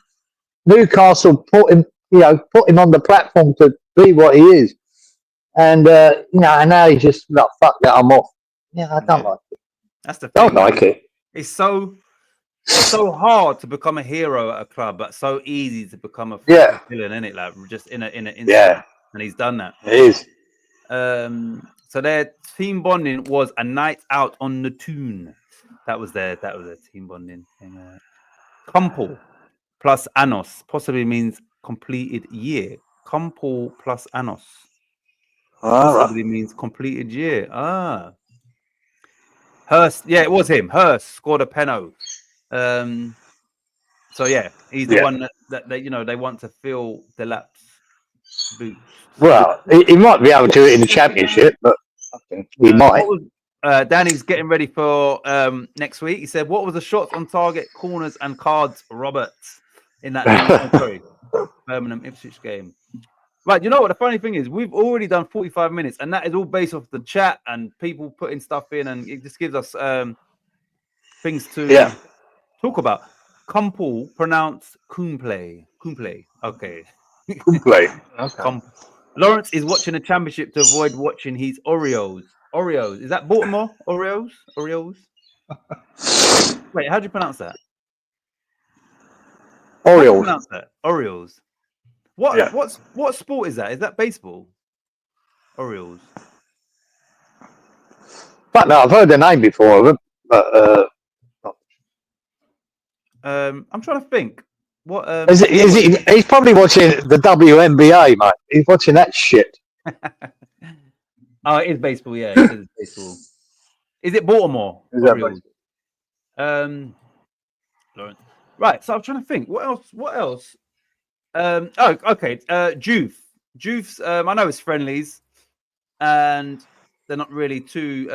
Newcastle put him on the platform to be what he is. And, and now he's just like, fuck that, I'm off. Yeah, I don't like it. That's the thing. Don't like it. It's so hard to become a hero at a club, but so easy to become a villain, isn't it? Like just in an instant. Yeah. And he's done that. It is. So their team bonding was a night out on the tune. That was their team bonding thing. Kumpel plus Anos possibly means completed year. Kumpel plus Anos possibly means completed year. Hurst, it was him. Hurst scored a penalty. So he's the one that they want to fill Delap's boots. Well, he might be able to do it in the championship, but he might. Danny's getting ready for next week. He said, "What was the shots on target, corners, and cards, Robert, in that Birmingham Ipswich game?" Right, you know what the funny thing is? We've already done 45 minutes, and that is all based off the chat and people putting stuff in, and it just gives us things to talk about. Kumpel pronounced Kumple. Okay. Kumple. Okay. Lawrence is watching the championship to avoid watching his Oreos. Is that Baltimore? Oreos? Wait, how do you pronounce that? Oreos. What sport is that? Is that baseball? Orioles. But no, I've heard the name before, but I'm trying to think. What is it? He's probably watching the WNBA, mate. He's watching that shit. Oh, it is baseball. Yeah, it is baseball. Is it Baltimore? Is that baseball? Lawrence. Right. So I'm trying to think. What else? Okay. Juve. I know it's friendlies, and they're not really too.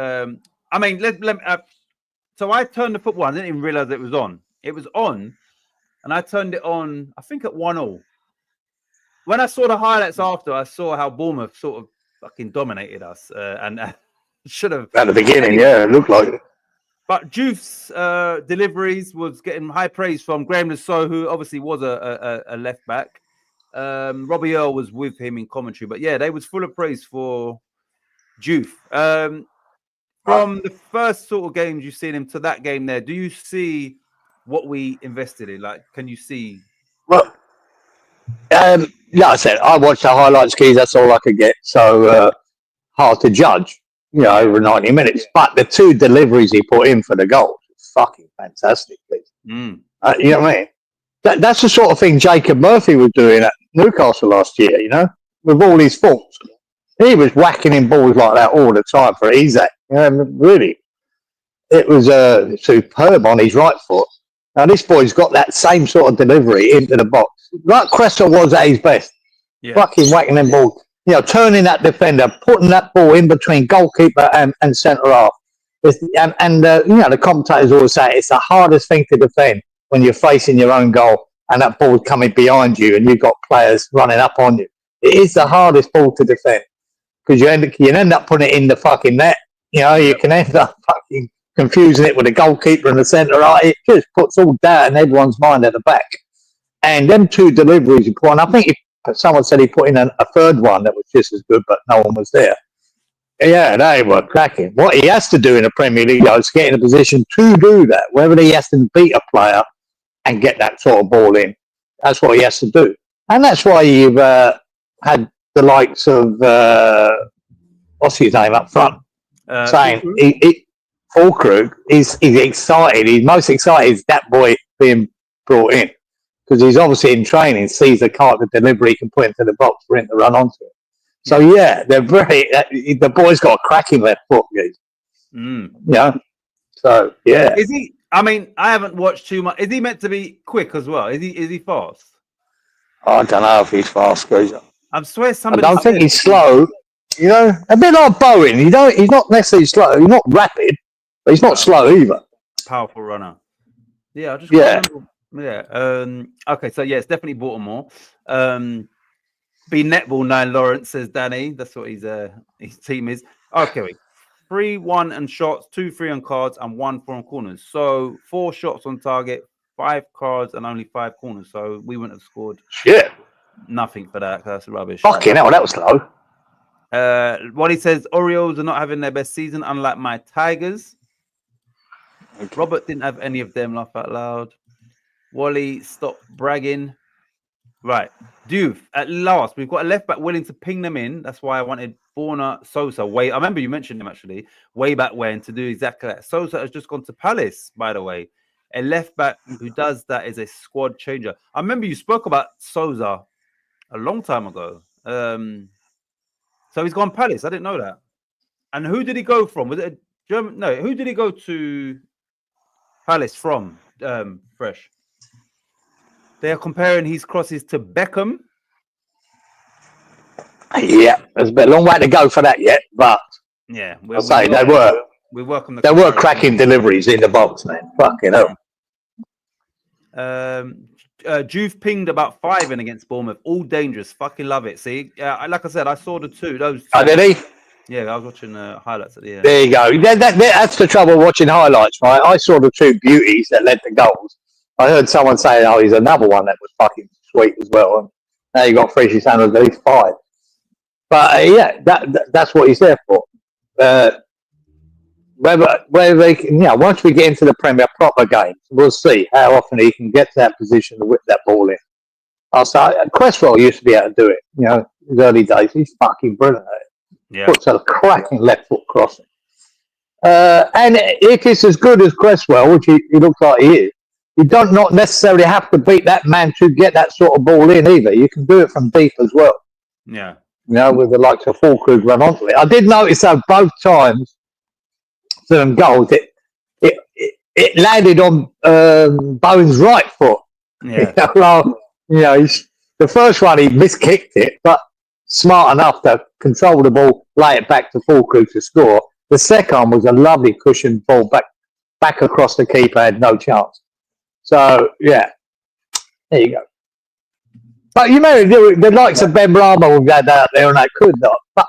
I mean, so I turned the football on. I didn't even realize it was on. It was on, and I turned it on. I think at 1-1. When I saw the highlights after, I saw how Bournemouth sort of fucking dominated us, and should have at the beginning. Yeah, it looked like it. But Juve's deliveries was getting high praise from Graham Lasso, who obviously was a left back. Robbie Earl was with him in commentary, but yeah, they was full of praise for Juve. From the first sort of games you've seen him to that game there, do you see what we invested in? Like, can you see? Well, like I said, I watched the highlights keys. That's all I could get. So hard to judge, over 90 minutes. But the 2 deliveries he put in for the goal, fucking fantastic. You know what I mean? That's the sort of thing Jacob Murphy was doing at Newcastle last year. With all his faults, he was whacking in balls like that all the time for Isaac. Really, it was superb on his right foot. Now this boy's got that same sort of delivery into the box, like Cresswell was at his best. Yeah. Fucking whacking them balls, turning that defender, putting that ball in between goalkeeper and centre half. The commentators always say it's the hardest thing to defend when you're facing your own goal and that ball's coming behind you and you've got players running up on you. It is the hardest ball to defend because you end up putting it in the fucking net. You can end up fucking confusing it with the goalkeeper and the centre right. It just puts all doubt in everyone's mind at the back. And them 2 deliveries he put on, I think someone said he put in a third one that was just as good, but no one was there. Yeah, they were cracking. What he has to do in the Premier League is get in a position to do that. Whether he has to beat a player and get that sort of ball in, that's what he has to do. And that's why you've had the likes of, what's his name up front? Saying Fulkrug is excited. He's most excited is that boy being brought in because he's obviously in training, sees the delivery he can put into the box for him to run onto it. So yeah, they're very. The boy's got a cracking left foot, guys. So yeah. Is he? I mean, I haven't watched too much. Is he meant to be quick as well? Is he fast? I don't know if he's fast, guys. I swear somebody. I don't think he's slow. A bit like Bowen. He's not necessarily slow. He's not rapid, but he's not slow either. Powerful runner. Yeah, I just remember. Yeah. Okay, so yeah, it's definitely Baltimore. Be netball 9 Lawrence, says Danny. That's what his team is. Okay, 3-1 on shots, 2-3 on cards, and 1-4 on corners. So 4 shots on target, 5 cards, and only 5 corners. So we wouldn't have scored nothing for that. That's rubbish. Fucking hell, that was low. What he says, Orioles are not having their best season, unlike my Tigers. Okay. Robert didn't have any of them, laugh out loud. Wally, stop bragging. Right. Duve, at last, we've got a left back willing to ping them in. That's why I wanted Borna Sosa. I remember you mentioned him actually way back when to do exactly that. Sosa has just gone to Palace, by the way. A left back who does that is a squad changer. I remember you spoke about Sosa a long time ago. So he's gone Palace. I didn't know that. And who did he go from? Was it a German? No, who did he go to Palace from? Fresh. They are comparing his crosses to Beckham. Yeah, there's a long way to go for that yet, but yeah, I'll say they were. We welcome the. There were cracking deliveries in the box, man. Fucking hell. Juve pinged about 5 in against Bournemouth. All dangerous. Fucking love it. See, like I said, I saw the 2. Those. Oh, did he? Yeah, I was watching highlights at the end. There you go. That's the trouble watching highlights, right? I saw the 2 beauties that led to goals. I heard someone say, "Oh, he's another one that was fucking sweet as well." And now you got Frenchy Sanders at least 5. But yeah, that's what he's there for. Whether they can, once we get into the Premier proper games, we'll see how often he can get to that position to whip that ball in. I'll say Cresswell used to be able to do it. His early days, he's fucking brilliant at it. Yeah, puts a cracking left foot crossing. And if it's as good as Cresswell, which he looks like he is, you don't not necessarily have to beat that man to get that sort of ball in either. You can do it from deep as well. Yeah. With the likes of Fulkrug run onto it. I did notice that both times, some goals, it landed on Bowen's right foot. Yeah. The first one he miskicked it, but smart enough to control the ball, lay it back to Fulkrug to score. The second was a lovely cushioned ball back across the keeper, had no chance. So yeah, there you go. But the likes of Ben Rama will go out there and they could not. But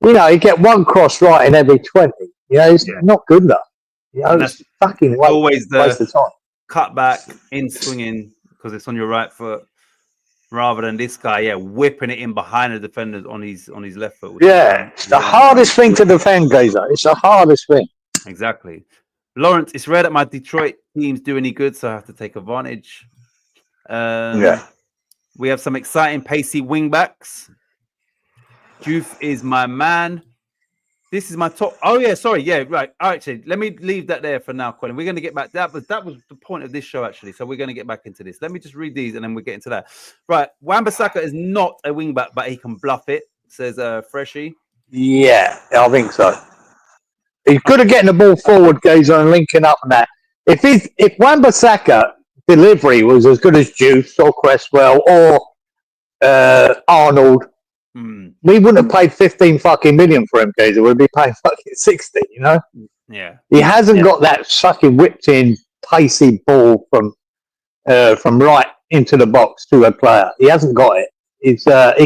you get one cross right in every 20. It's not good enough. It's fucking always waste of time. Cut back in swinging because it's on your right foot, rather than this guy, whipping it in behind the defenders on his left foot. It's the hardest thing to defend, Gazer. It's the hardest thing. Exactly. Lawrence, it's rare that my Detroit teams do any good, so I have to take advantage. We have some exciting, pacey wingbacks. Juve is my man. This is my top. Oh yeah, sorry. Yeah, right. Actually, let me leave that there for now, Colin. We're going to get back. That was the point of this show, actually. So we're going to get back into this. Let me just read these, and then we'll get into that. Right. Wan-Bissaka is not a wingback, but he can bluff it. Says Freshie. Yeah, I think so. He's good at getting the ball forward, Gazer, and linking up and that. If Wan-Bissaka delivery was as good as Juice or Cresswell or Arnold. We wouldn't have paid 15 fucking million for him, Gazer. We'd be paying fucking 60, you know? Yeah. He hasn't got that fucking whipped in, pacey ball from right into the box to a player. He hasn't got it. He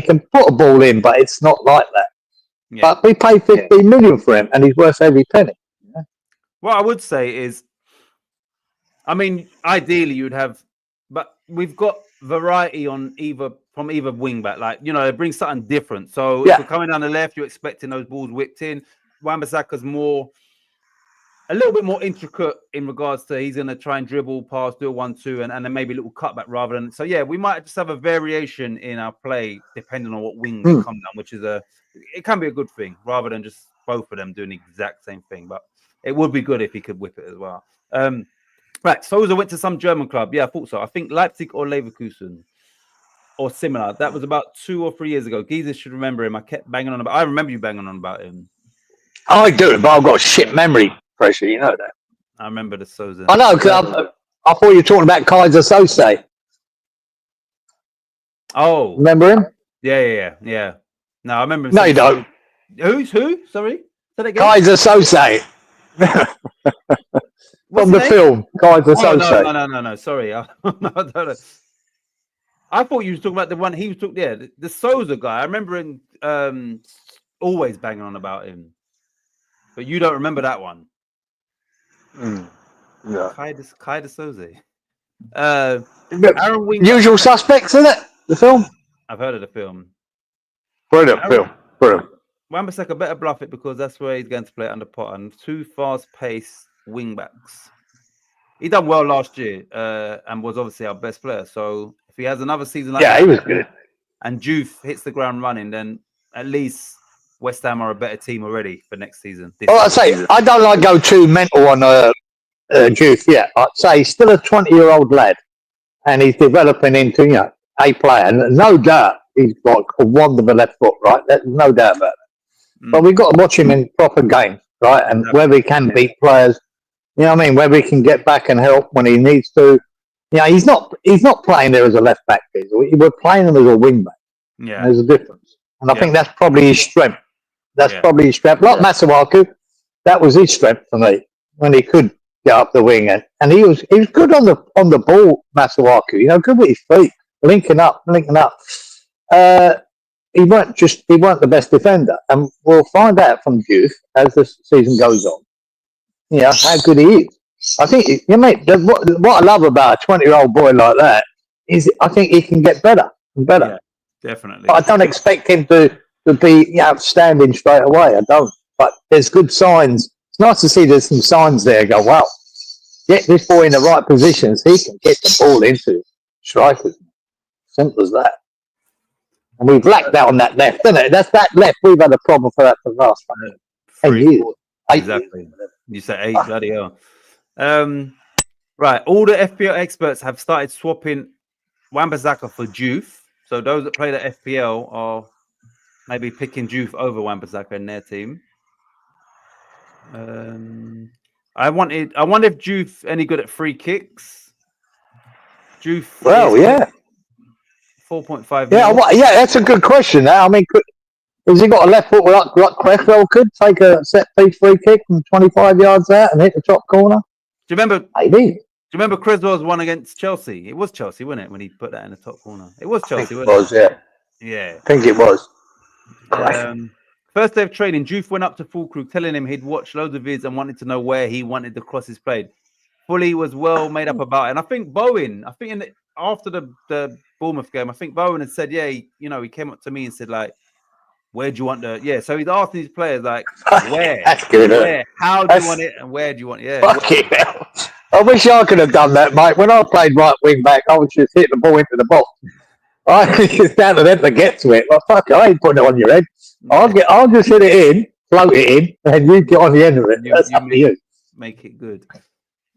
can put a ball in, but it's not like that. Yeah. But we paid 15 million for him, and he's worth every penny. Yeah. What I would say is, I mean, ideally you'd have, but we've got variety on from either wing back, like, you know, it brings something different. So if you're coming down the left, you're expecting those balls whipped in. Wan-Bissaka's a little bit more intricate in regards to he's going to try and dribble, pass, do a 1-2, and then maybe a little cutback rather than. So yeah, we might just have a variation in our play depending on what wing we come down, which is it can be a good thing rather than just both of them doing the exact same thing. But it would be good if he could whip it as well. Right, Sousa went to some German club. Yeah, I thought so. I think Leipzig or Leverkusen or similar. That was about 2 or 3 years ago. Geezer should remember him. I remember you banging on about him. I do, but I've got a shit memory, Pressure. You know that. I remember the Sousa. I know, because I thought you were talking about Kaiser Sose. Oh. Remember him? Yeah. No, I remember him. No, you don't. Who? Sorry? Kaiser Sose. From the film, Kaiser Sose. No. Sorry. I don't know. I thought you were talking about the one he was talking. Yeah, the Sousa guy. I remember him always banging on about him, but you don't remember that one. Yeah. Kaiser Sousa. Usual Suspects, isn't it? The film. I've heard of the film. Brilliant film. Brilliant. Wan-Bissaka better bluff it because that's where he's going to play under Potter. And 2 fast-paced wing-backs. He done well last year and was obviously our best player. So if he has another season like that, he was good. And Juve hits the ground running, then at least West Ham are a better team already for next season. I say I don't like go too mental on Juve yet. I'd say he's still a 20-year-old lad, and he's developing into a player. And no doubt he's got a wonderful left foot, right? There's no doubt about that. But we've got to watch him in proper games, right? And where we can beat players. You know what I mean? Where we can get back and help when he needs to. You know, he's not playing there as a left back. We're playing him as a wing back. Yeah, there's a difference, and I think that's probably his strength. Probably his strength. Like Masuaku, that was his strength for me when he could get up the wing, and he was good on the ball. Masuaku, you know, good with his feet, linking up. He weren't the best defender, and we'll find out from Juve as the season goes on. You know how good he is. I think what I love about a 20-year-old boy like that is I think he can get better and better. Yeah, definitely. But I don't expect him to be outstanding straight away. I don't. But there's good signs. It's nice to see there's some signs there. Go, wow, get this boy in the right positions. He can get the ball into strikers. Simple as that. And we've lacked that on that left, isn't it? That's that left. We've had a problem for that for the last 8 years. Exactly. You said 8, bloody hell. Right. All the FPL experts have started swapping Wan-Bissaka for Juve. So those that play the FPL are maybe picking Juve over Wan-Bissaka in their team. I wonder if Juve any good at free kicks. Juve. Well, yeah. 4.5. Yeah, that's a good question. Now, I mean, has he got a left foot like Cresswell could take a set piece free kick from 25 yards out and hit the top corner? Do you remember? Maybe. Do you remember Cresswell's one against Chelsea? It was Chelsea, wasn't it, when he put that in the top corner? It was Chelsea, wasn't it? Yeah. I think it was. First day of training, Juve went up to Full Crew telling him he'd watched loads of vids and wanted to know where he wanted the crosses played. Fully was well made up about it. And I think Bowen, after the Bournemouth game, I think Bowen had said, yeah, he came up to me and said, like, where do you want so he's asking these players, like, where? That's good. Where? How do you want it? And where do you want it? Yeah. Fucking hell. I wish I could have done that, mate. When I played right wing back, I was just hitting the ball into the box. It's down to them to get to it. Well, fuck, I ain't putting it on your head. I'll just hit it in, float it in, and you get on the end of it. That's up to you. Make it good.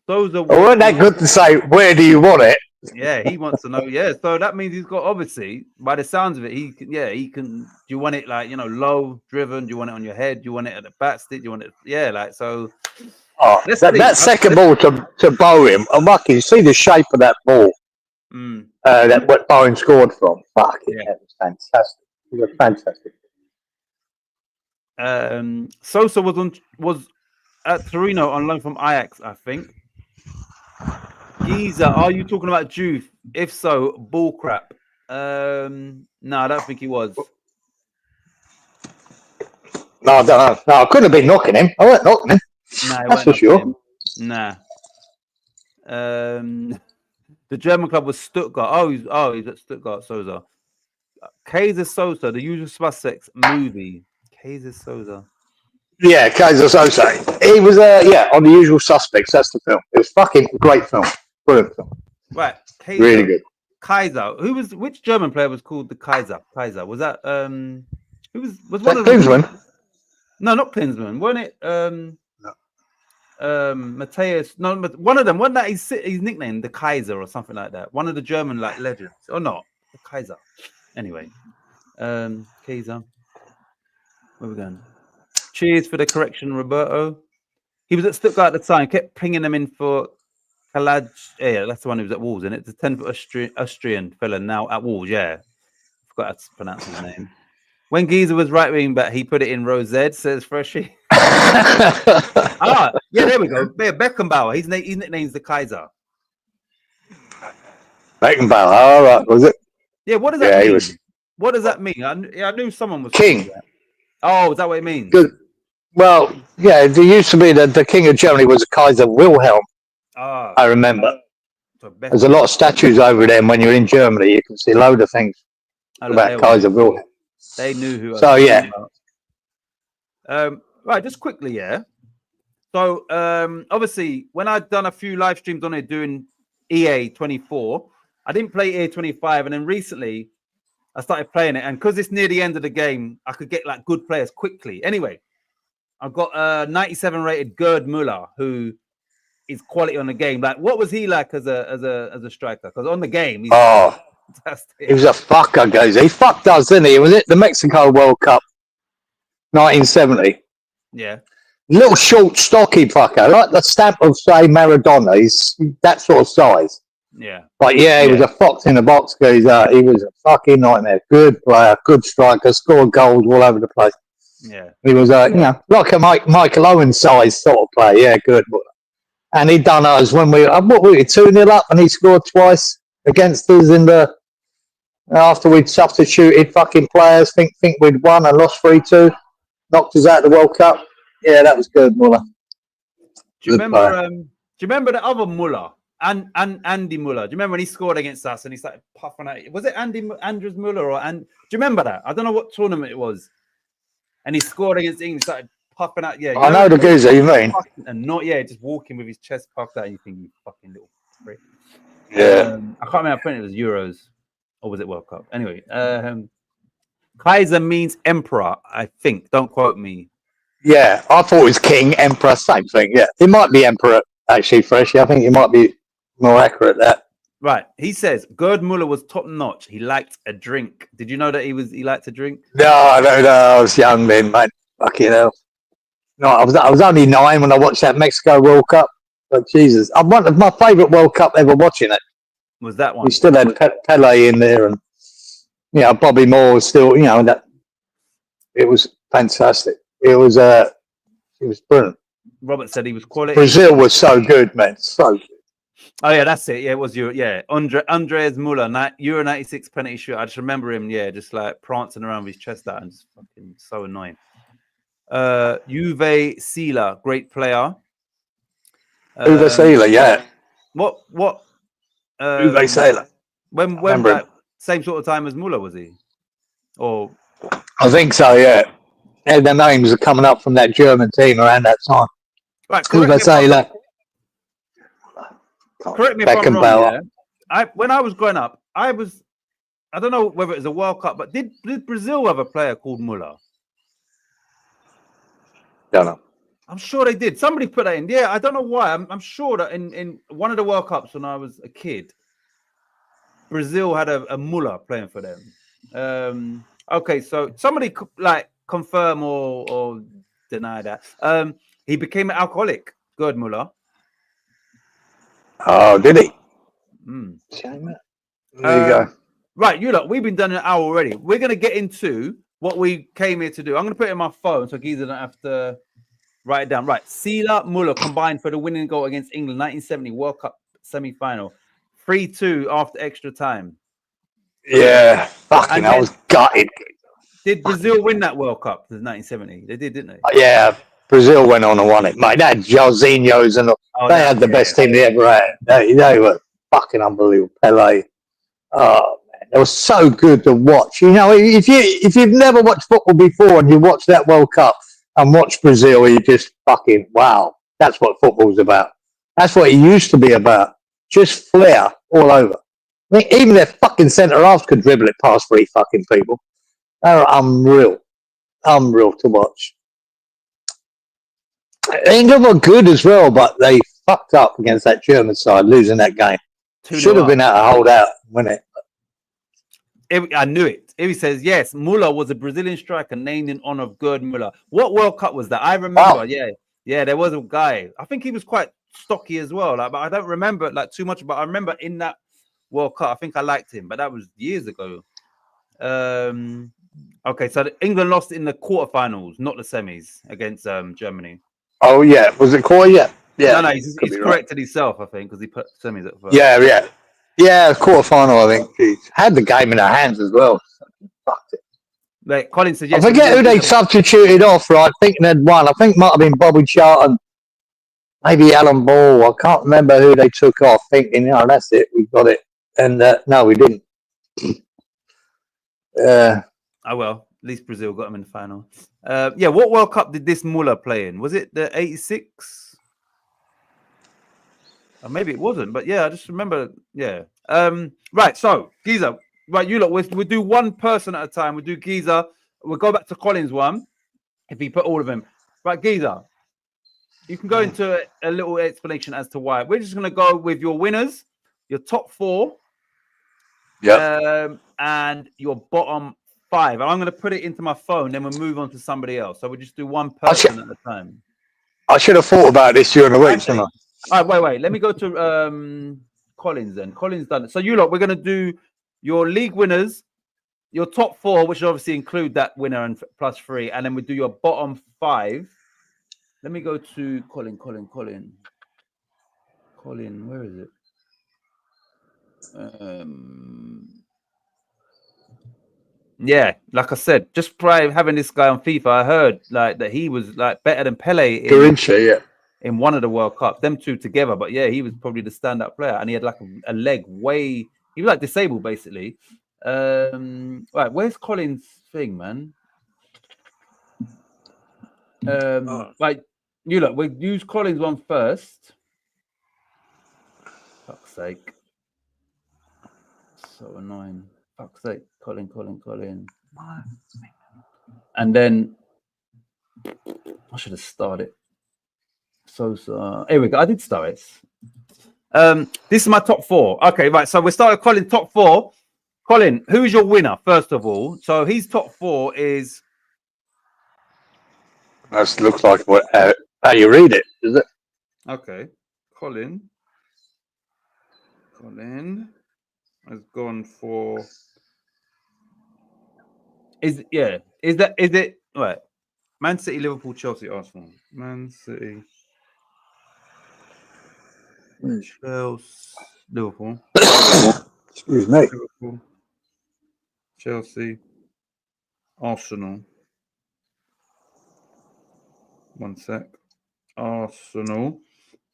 Those are. Well, weren't that good to say? Where do you want it? Yeah, he wants to know. Yeah, so that means he's got, obviously, by the sounds of it, he can. Do you want it like low driven? Do you want it on your head? Do you want it at the bat stick? Do you want it? Yeah, like so. Oh, that second ball to Bowen, I'm lucky. You see the shape of that ball. That what Bowen scored from. Fuck it, that was fantastic. It was fantastic. Sosa was at Torino on loan from Ajax, I think. Giza, are you talking about Juve? If so, bull crap. No, I don't think he was. No, I don't know. No, I couldn't have been knocking him. I weren't knocking him. Nah, that's for sure. Nah. The German club was Stuttgart. Oh, he's at Stuttgart. Sosa. Kaiser Sosa, the Usual Suspects movie. Kaiser Sosa. Yeah, Kaiser Sosa. He was on the Usual Suspects. That's the film. It was fucking great film. Brilliant film. Right. Kaiser, really good. Kaiser. Which German player was called the Kaiser? Kaiser. Was that who was one that of Klinsmann? No, not Klinsmann. Wasn't it Matthias? No, one of them. Wasn't that his nickname, the Kaiser or something like that? One of the German legends, or not? The Kaiser. Anyway, Kaiser. Where we going? Cheers for the correction, Roberto. He was at Stuttgart at the time. Kept pinging them in for Kalaj. Yeah, that's the one who was at Wolves, isn't it? The 10-foot Austrian fella now at Wolves. Yeah, forgot how to pronounce his name. When Giza was right wing back, he put it in row Z, says Freshie. Yeah, there we go. Yeah, Beckenbauer. His nickname's the Kaiser. Beckenbauer. All right, was it? Yeah. What does that mean? What does that mean? I knew someone was king. Oh, is that what it means? Good. Well, yeah. There used to be the king of Germany was Kaiser Wilhelm. I remember. There's a lot of statues over there. And when you're in Germany, you can see a load of things about Kaiser Wilhelm. They knew who. So yeah. Right, just quickly, yeah. So obviously, when I'd done a few live streams on it doing EA 24, I didn't play EA 25, and then recently I started playing it, and because it's near the end of the game, I could get like good players quickly. Anyway, I've got a 97 rated Gerd Müller, who is quality on the game. Like, what was he like as a striker? Because on the game, he's fantastic. He was a fucker, goes. He fucked us, didn't he? Was it the Mexico World Cup, 1970? Yeah. Little short, stocky fucker, like the stamp of, say, Maradona. He's that sort of size. Yeah. But yeah, he was a fox in the box. He was a fucking nightmare. Good player, good striker, scored goals all over the place. Yeah. He was, like a Michael Owen size sort of player. Yeah, good. And he done us when we were 2-0 up, and he scored twice against us in the after we'd substituted fucking players. Think we'd won and lost 3-2. Knocked us out of the World Cup. Yeah, that was good, Muller. Do you remember the other Muller? And Andy Muller. Do you remember when he scored against us and he started puffing out? Was it Andres Muller do you remember that? I don't know what tournament it was. And he scored against England, started puffing out. Yeah, I know the geezer you mean. And not just walking with his chest puffed out. And you think, you fucking little prick. Yeah. I can't remember. I think it was Euros or was it World Cup? Anyway, Kaiser means emperor, I think. Don't quote me. Yeah, I thought it was king, emperor, same thing. Yeah, it might be emperor actually, Freshie. I think it might be more accurate that. Right. He says Gerd Müller was top notch. He liked a drink. Did you know that he liked to drink? No, I was young then, mate. Fucking hell. No, I was only 9 when I watched that Mexico World Cup. But Jesus, one of my favourite World Cup ever watching it. Was that one? We still had Pele in there, and Bobby Moore was still, that. It was fantastic. It was brilliant. Robert said he was quality. Brazil was so good, man. So good. Oh yeah, that's it. Yeah, it was you. Yeah, Andres Muller, Euro 96 penalty shoot. I just remember him. Yeah, just like prancing around with his chest out and just fucking so annoying. Uwe Seeler, great player. Uwe Seeler, yeah. What? Uwe Seeler. When like same sort of time as Muller, was he? Or I think so, yeah. And the names are coming up from that German team around that time. right, Uwe Seeler. Correct me if I'm wrong. Yeah, when I was growing up, I don't know whether it was a World Cup, but did Brazil have a player called Muller? Don't know. I'm sure they did. Somebody put that in. Yeah, I don't know why. I'm sure that in one of the World Cups when I was a kid, Brazil had a Muller playing for them. Okay, so somebody like confirm or deny that. He became an alcoholic. Gerd Muller. Oh, did he? There you go. Right, you look, we've been done an hour already. We're going to get into what we came here to do. I'm going to put it in my phone so Giza don't have to write it down. Right, Seeler, Muller combined for the winning goal against England, 1970 World Cup semi-final. 3-2 after extra time. Yeah, fucking, I was gutted. Did Brazil win that World Cup in 1970? They did, didn't they? Yeah, Brazil went on and won it, mate. They had Jorginho's and they had the best team they ever had. They were fucking unbelievable. Pele. Oh, man, it was so good to watch. You know, if you've never watched football before and you watch that World Cup and watch Brazil, you just fucking, wow, that's what football's about. That's what it used to be about. Just flair all over. I mean, even their fucking centre halves could dribble it past 3 fucking people. They were unreal to watch. England were good as well, but they fucked up against that German side, losing that game. Should have been able to hold out, win it. I knew it. He says, yes, Muller was a Brazilian striker named in honor of Gerd Muller. What World Cup was that? I remember, wow. Yeah, there was a guy. I think he was quite stocky as well. Like, but I don't remember like too much. But I remember in that World Cup, I think I liked him, but that was years ago. Okay, so England lost in the quarterfinals, not the semis, against Germany. Oh yeah, was it quarter? Yeah. No, he's corrected himself, I think, because he put semis at first. Yeah, quarterfinal. I think he had the game in our hands as well. Fucked it. Like Colin said, yes, I forget who they substituted off. Right, thinking they'd won. I think it might have been Bobby Charlton, maybe Alan Ball. I can't remember who they took off. Thinking, that's it, we got it, and no, we didn't. Oh well, at least Brazil got him in the final. What World Cup did this Muller play in? Was it the 86? Or maybe it wasn't, but yeah, I just remember. Yeah. Right. So Giza, right, you look. We'll do one person at a time. We'll do Giza. We'll go back to Colin's one. If he put all of them, right, Giza, you can go into a little explanation as to why. We're just going to go with your winners, your top 4. Yeah. And your bottom 5. And I'm going to put it into my phone, then we'll move on to somebody else. So we'll just do one person at a time. I should have thought about this during the week, shouldn't I? All right, wait. Let me go to Collins then. Collins done it. So you lot, we're going to do your league winners, your top 4, which obviously include that winner and plus 3, and then we do your bottom 5. Let me go to Colin. Colin, where is it? Yeah, like I said, just by having this guy on FIFA, I heard like that he was like better than Pele in one of the World Cups. Them two together, but yeah, he was probably the standout player, and he had like a leg way. He was like disabled basically. Right, where's Colin's thing, man? Right, you look. We'll use Colin's one first. Fuck's sake. So annoying. Fuck's sake. Colin. And then I should have started. So here we go. I did start it. This is my top 4. Okay, right. So we started Colin top 4. Colin, who's your winner, first of all? So his top 4 is. That looks like what how you read it, is it? Okay. Colin has gone for. Is it right? Man City, Liverpool, Chelsea, Arsenal. Man City, Chelsea, Liverpool. Excuse me. Liverpool, Chelsea, Arsenal. 1 sec. Arsenal.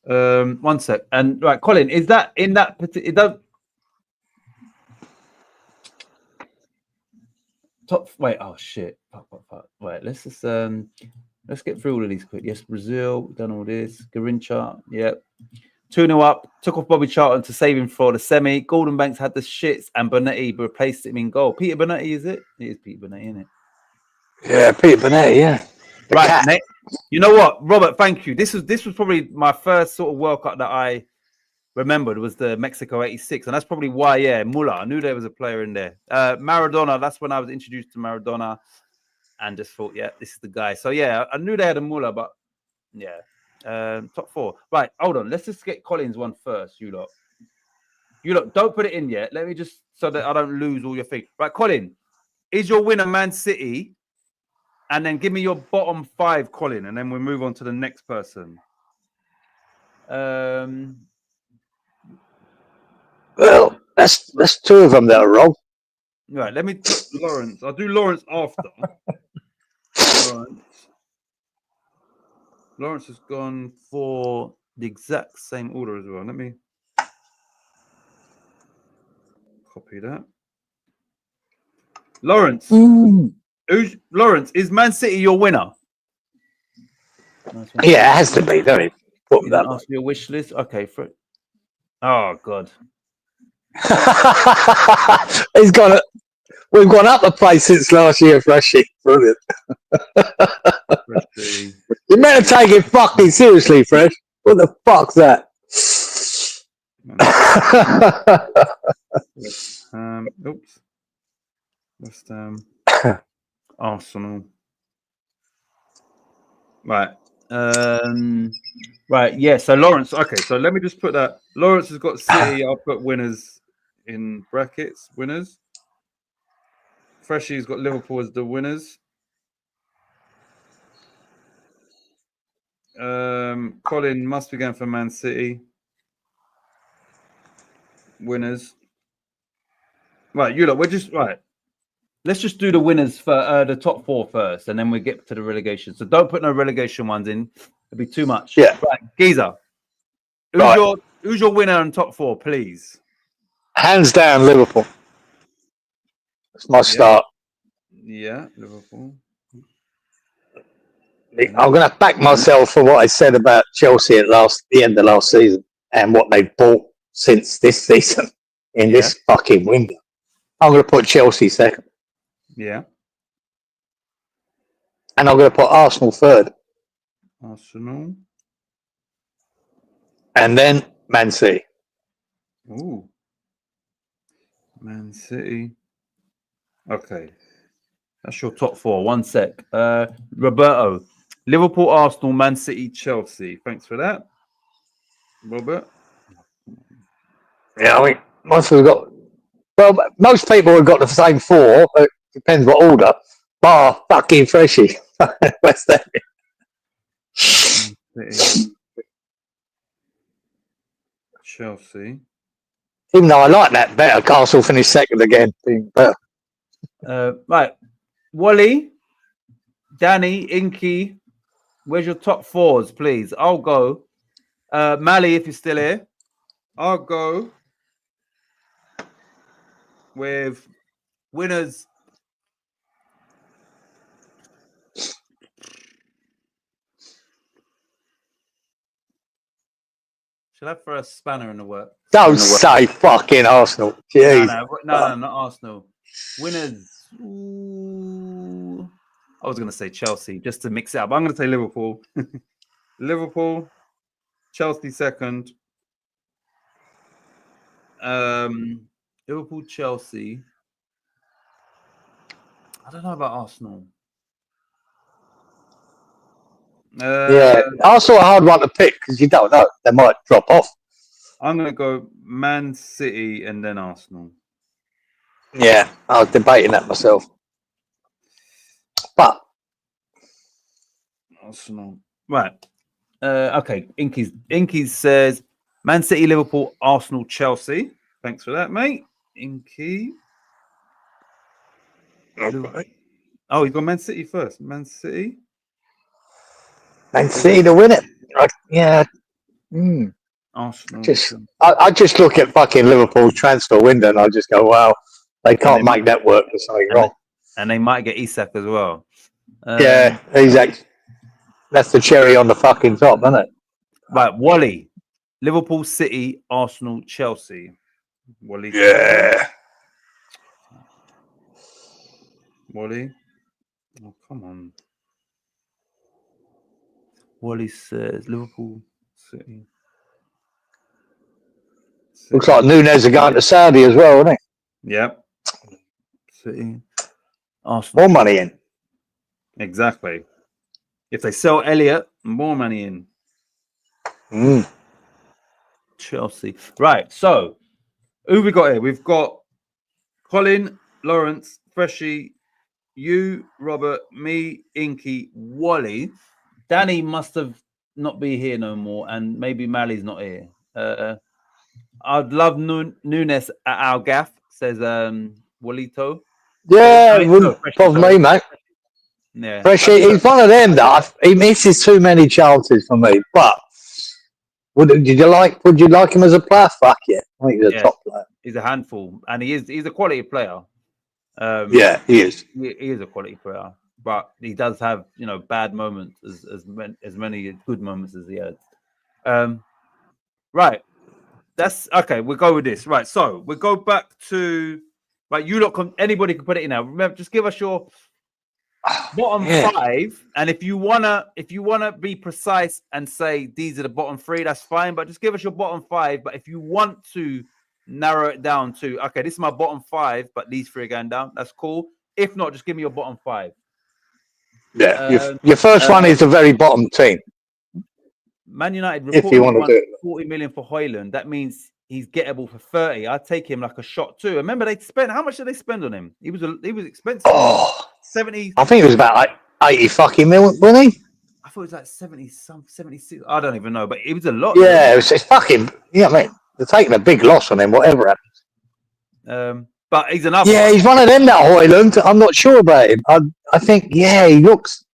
1 sec. And right, Colin, is that in that particular? It don't. Top. Wait. Oh shit. Fuck. Wait. Let's just let's get through all of these quick. Yes, Brazil. Done all this. Garincha. Yep. 2-0 up. Took off Bobby Charlton to save him for the semi. Gordon Banks had the shits, and Bonetti replaced him in goal. Peter Bonetti, is it? It is Peter Bonetti, isn't it? Yeah, Peter Bonetti. Yeah. Right, Nate. You know what, Robert? Thank you. This was probably my first sort of World Cup that I remembered was the Mexico '86, and that's probably why. Yeah, Muller. I knew there was a player in there. Maradona. That's when I was introduced to Maradona, and just thought, yeah, this is the guy. So yeah, I knew they had a Muller, but yeah. Top 4. Right, hold on. Let's just get Collins one first. You lot, don't put it in yet. Let me just so that I don't lose all your things. Right, Colin, is your winner Man City? And then give me your bottom 5, Colin, and then we'll move on to the next person. Well, that's 2 of them that are wrong. Right, let me put Lawrence. I'll do Lawrence after. Lawrence has gone for the exact same order as well. Let me copy that. Lawrence. Lawrence, is Man City your winner? Yeah, it has to be, don't it? You didn't ask me your wish list? Okay, for it. Oh, God. We've gone up a place since last year, Freshie. Brilliant. You better take it fucking seriously, Fresh. What the fuck's that? Oops. West Ham. Arsenal. Right. Right. Yeah. So Lawrence. Okay. So let me just put that. Lawrence has got City. I'll put winners in brackets. Winners. Freshie's got Liverpool as the winners. Colin must be going for Man City. Winners. Right. You lot. We're just right. Let's just do the winners for the top 4 first, and then we get to the relegation. So don't put no relegation ones in; it'll be too much. Yeah. Right, Giza. Who's your winner on top 4, please? Hands down, Liverpool. That's my start. Yeah, Liverpool. I'm going to back myself for what I said about Chelsea at the end of last season and what they've bought since this season in this fucking window. I'm going to put Chelsea second. Yeah. And I'm going to put Arsenal third. Arsenal. And then Man City. Ooh. Man City. Okay. That's your top 4. 1 sec. Roberto. Liverpool, Arsenal, Man City, Chelsea. Thanks for that. Robert. Yeah, I mean, most people have got the same 4. It depends what order. Bar fucking Freshie. West Ham. Chelsea. Even though I like that better, Castle finished second again. Being better. Right. Wally, Danny, Inky, where's your top 4s, please? I'll go. Mally, if you're still here. I'll go with winners. Should I throw a spanner in the work? Don't say fucking Arsenal. Jeez. No, not Arsenal. Winners. Ooh. I was going to say Chelsea just to mix it up. I'm going to say Liverpool. Liverpool. Chelsea second. Liverpool, Chelsea. I don't know about Arsenal. Yeah, Arsenal a hard one to pick because you don't know. They might drop off. I'm going to go Man City and then Arsenal. Yeah, I was debating that myself. But Arsenal. Right. Okay. Inky says Man City, Liverpool, Arsenal, Chelsea. Thanks for that, mate. Inky. okay. Oh, you've got Man City first. Man City. And City to win it. Yeah. Arsenal. I just look at fucking Liverpool's transfer window and I just go, wow, they can't make that work. There's something wrong. And they might get Isak as well. Yeah, exactly. That's the cherry on the fucking top, isn't it? Right, Wally. Liverpool, City, Arsenal, Chelsea. Wally. Yeah. Wally. Oh, come on. Wally says Liverpool, City. Looks like Nunes are going to Saudi as well, isn't he? Yep. City. Arsenal. More money in. Exactly. If they sell Elliott, more money in. Chelsea. Right. So, who we got here? We've got Colin, Lawrence, Freshie, you, Robert, me, Inky, Wally. Danny must have not be here no more, and maybe Mally's not here. I'd love Nunes at our gaff, says Walito. Yeah, probably me, mate. Yeah, Freshie, he's one of them that he misses too many chances for me. But would you like him as a player? Fuck yeah, I think he's a top player. He's a handful, and he's a quality player. Yeah, he is. He is a quality player, but he does have bad moments as many good moments as he had. Right, that's okay. We'll go with this. Right, so we'll go back to You lot anybody can put it in now. Remember, just give us your bottom 5, and if you wanna be precise and say these are the bottom 3, that's fine. But just give us your bottom 5. But if you want to narrow it down to this is my bottom 5, but these 3 are going down, that's cool. If not, just give me your bottom 5. Yeah, your first one is a very bottom team. Man United if you want to do it, 40 million for Højlund. That means he's gettable for 30. I'd take him like a shot too. Remember, how much did they spend on him? He was expensive. 70. I think it was about 80 fucking mil, wasn't he? I thought it was like 76. I don't even know, but it was a lot. Yeah, it's fucking. Yeah, I mean, they're taking a big loss on him, whatever happens. But he's another. Yeah, he's one of them. That Højlund. I'm not sure about him. I think he looks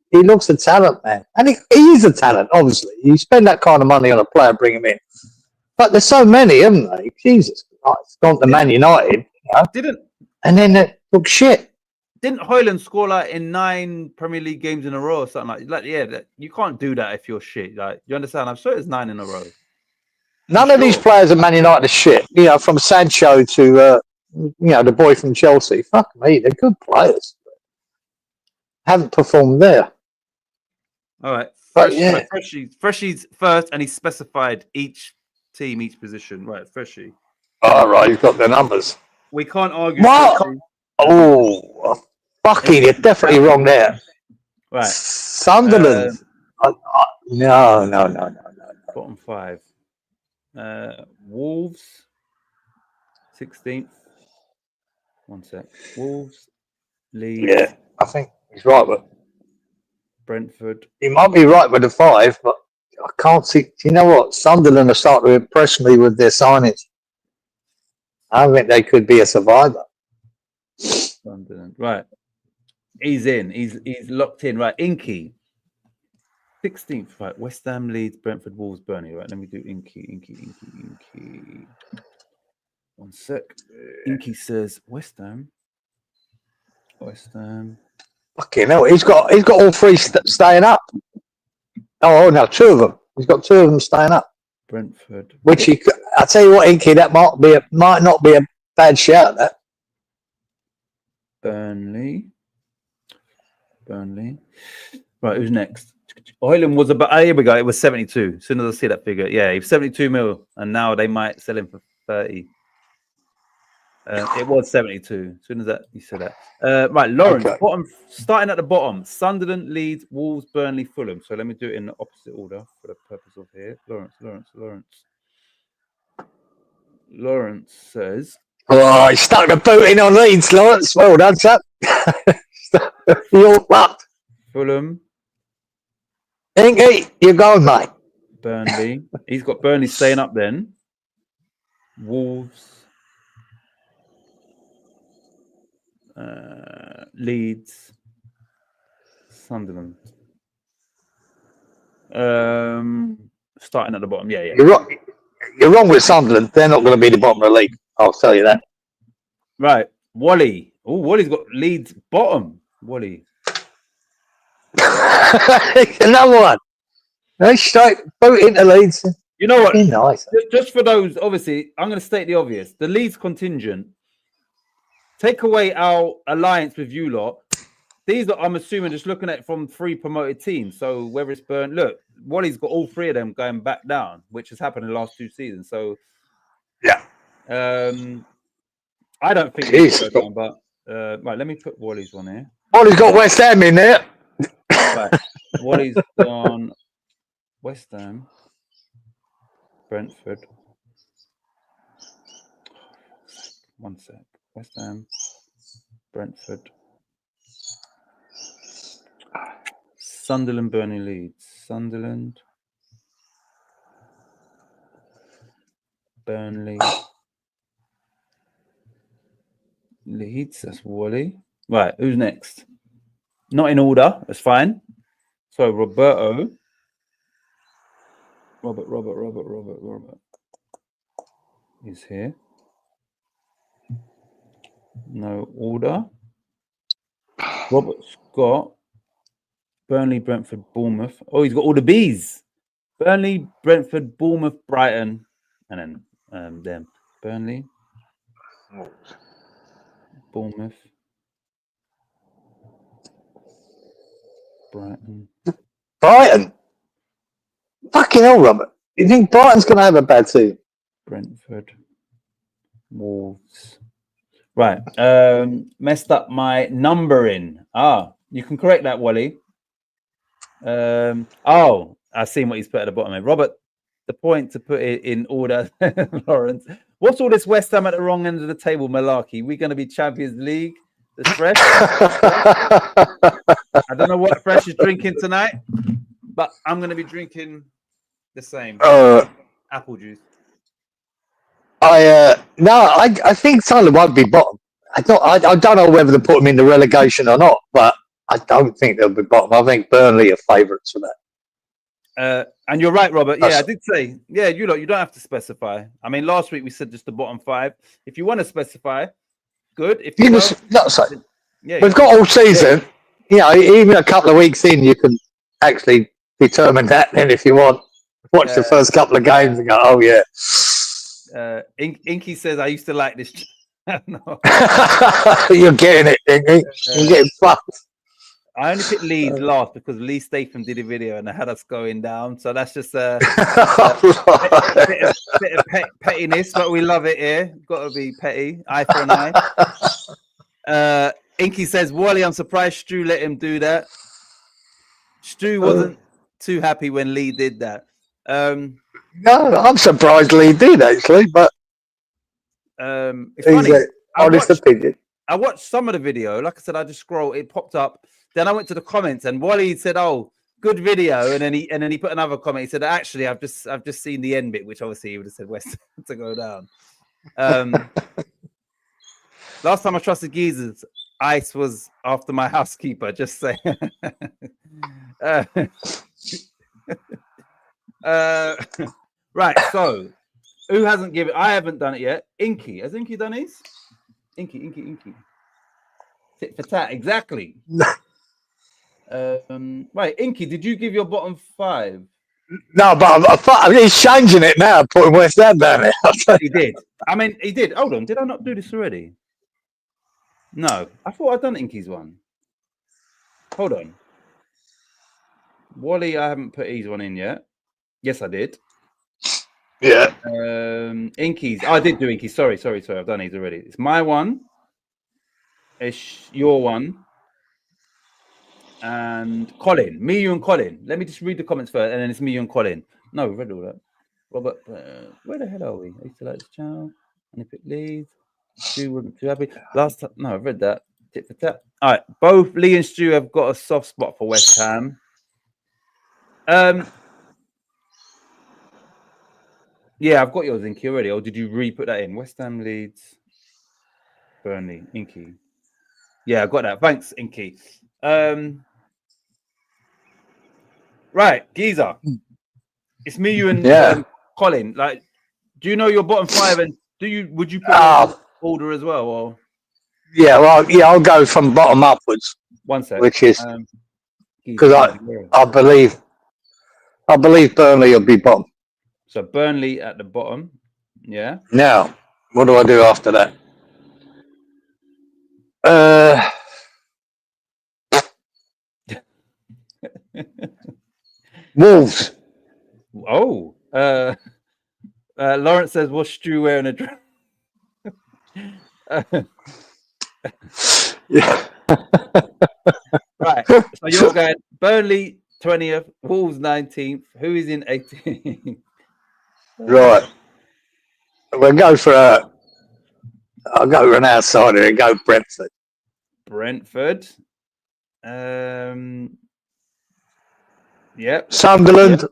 a talent, man, and he is a talent. Obviously, you spend that kind of money on a player, bring him in. But there's so many, haven't they? Jesus Christ, gone to Man United. And then they look shit. Didn't Højlund score like in 9 Premier League games in a row or something like? You can't do that if you're shit. Like, you understand? I'm sure it's 9 in a row. None of these players at Man United are shit. From Sancho to the boy from Chelsea. Fuck me, they're good players. Haven't performed there. All right. Freshie's first, and he specified each team, each position. Right, Freshie. All right, you've got the numbers. We can't argue. What? Oh, fucking, you're definitely wrong there. Right. Sunderland. No. Bottom 5. Wolves. 16th. One sec. Wolves. Leeds. Yeah, I think he's right, but Brentford. He might be right with the 5, but I can't see. Do you know what? Sunderland are starting to impress me with their signings. I think they could be a survivor. Sunderland. Right. He's in. He's locked in. Right. Inky. 16th. Right. West Ham, Leeds, Brentford, Wolves, Burnley. Right. Let me do Inky. One sec. Inky says West Ham. Fucking hell. He's got all 3 staying up. Oh, no, 2 of them. He's got 2 of them staying up. Brentford. Which I tell you what, Inky, that might not be a bad shout. That. Burnley. Right, who's next? Højlund was about. Here we go. It was 72. As soon as I see that figure, he was 72 mil, and now they might sell him for 30. It was 72. As soon as you said that. Right, Lawrence. Okay. Bottom, starting at the bottom. Sunderland, Leeds, Wolves, Burnley, Fulham. So let me do it in the opposite order for the purpose of here. Lawrence says. Oh, he's stuck the boot in on Leeds, Lawrence. Well done, sir. You're what? Fulham. Inky, you're going, mate. Burnley. He's got Burnley staying up then. Wolves. Leeds, Sunderland. Starting at the bottom. Yeah. You're wrong with Sunderland. They're not going to be the bottom of the league. I'll tell you that. Right. Wally. Oh, Wally's got Leeds bottom. Wally. Another one. They straight boot into Leeds. You know what? Nice. Just for those, obviously, I'm going to state the obvious. The Leeds contingent, take away our alliance with you lot. These are, I'm assuming, just looking at it from 3 promoted teams. So whether it's Burn, look, Wally's got all 3 of them going back down, which has happened in the last 2 seasons. So yeah, I don't think he's go down, but right, let me put Wally's one here. Wally's got West Ham in there. Right, Wally's on West Ham, Brentford. One sec. West Ham, Brentford. Sunderland, Burnley, Leeds. Sunderland, Burnley, Leeds. That's Wally. Right, who's next? Not in order. That's fine. So Robert is here. No order. Robert Scott. Burnley, Brentford, Bournemouth. Oh, he's got all the B's. Burnley, Brentford, Bournemouth, Brighton, and then them. Burnley, Bournemouth, Brighton. Fucking hell, Robert. You think Brighton's going to have a bad season? Brentford, Wolves. Right. Messed up my numbering. You can correct that, Wally. I've seen what he's put at the bottom. Robert, the point to put it in order, Lawrence. What's all this West Ham at the wrong end of the table, malarkey? We're going to be Champions League. The Fresh. I don't know what Fresh is drinking tonight, but I'm going to be drinking the same. Apple juice. I think Sunderland won't be bottom. I don't know whether to put them in the relegation or not, but I don't think they'll be bottom. I think Burnley are favourites for that. And you're right, Robert. Yeah, I did say. Yeah, you don't have to specify. I mean, last week we said just the bottom 5. If you want to specify, good. If you we've got all season. Yeah. Even a couple of weeks in, you can actually determine that. Then, if you want, watch the first couple of games and go, "Oh yeah." Inky says, "I used to like this." No. You're getting it, Inky. You're getting fucked. I only picked Leeds last because Lee Statham did a video and they had us going down. So that's just a bit of pettiness, but we love it here. Got to be petty. Eye for an eye. Inky says, Wally, I'm surprised Stu let him do that. Stu wasn't too happy when Lee did that. No, I'm surprised Lee did, actually, but it's funny. Honest opinion. I watched some of the video. Like I said, I just scrolled. It popped up. Then I went to the comments, and Wally said, "Oh, good video." And then he put another comment. He said, "Actually, I've just seen the end bit," which obviously he would have said West to go down. Last time I trusted geezers, Ice was after my housekeeper. Just saying. Right. So, who hasn't given? I haven't done it yet. Inky, has Inky done his? Inky. Tit for tat, exactly. Right, Inky, did you give your bottom 5? No, but he's changing it now, putting West Ham down there. He did. I mean, he did. Hold on, did I not do this already? No, I thought I'd done Inky's one. Hold on. Wally, I haven't put his one in yet. Yes, I did. Yeah. Inky's. I did do Inky's. Sorry. I've done his already. It's my one. It's your one. And Colin. Me, you, and Colin. Let me just read the comments first, and then it's me, you, and Colin. No, we read all that. Robert, where the hell are we? I used to like this channel. And if it leads, Stu wasn't too happy. Last time, no, I've read that. Tit for tat. All right, both Lee and Stu have got a soft spot for West Ham. Yeah, I've got yours, Inky, already. Or did you re-put that in? West Ham, Leeds, Burnley, Inky. Yeah, I got that. Thanks, Inky. Right, Geezer. It's me, you, and Colin. Like, do you know your bottom five? And would you put your order as well? Or yeah, well, yeah, I'll go from bottom upwards. One sec. Which is because I believe Burnley will be bottom. So Burnley at the bottom. Yeah. Now, what do I do after that? Wolves. Oh. Lawrence says, "What's Stu wearing a dress?" Yeah. Right. So you're going Burnley 20th, Wolves 19th. Who is in 18th? Right. We'll go for I'll go for an outsider and go Brentford. Brentford. Yep. Sunderland. Yep.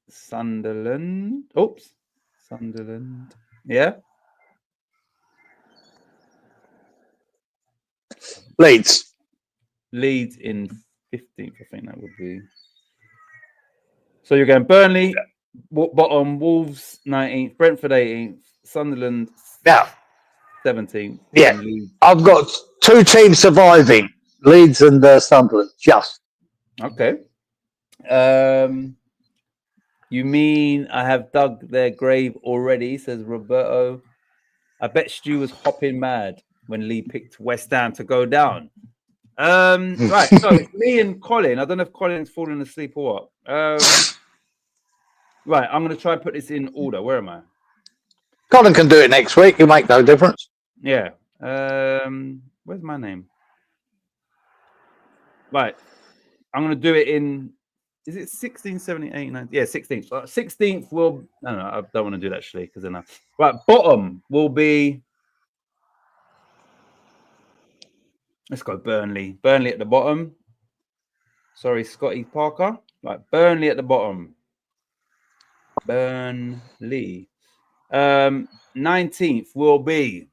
Sunderland. Oops. Sunderland. Yeah. Leeds in 15th, I think that would be. So you're going Burnley, bottom, Wolves 19th, Brentford 18th, Sunderland 17th. Yeah. I've got two teams surviving, Leeds and Sunderland, just. Okay. You mean I have dug their grave already, says Roberto. I bet Stu was hopping mad when Lee picked West Ham to go down. Right, so it's me and Colin. I don't know if Colin's falling asleep or what. Right, I'm going to try and put this in order. Where am I? Colin can do it next week. It'll make no difference. Yeah. Where's my name? Right. I'm going to do it in... Is it 16, 17, 18, 19? Yeah, 16th. 16th will... No, I don't want to do that, actually, because then... Right, bottom will be... Let's go Burnley. Burnley at the bottom. Sorry, Scotty Parker. Right, Burnley at the bottom. Burnley. 19th will be...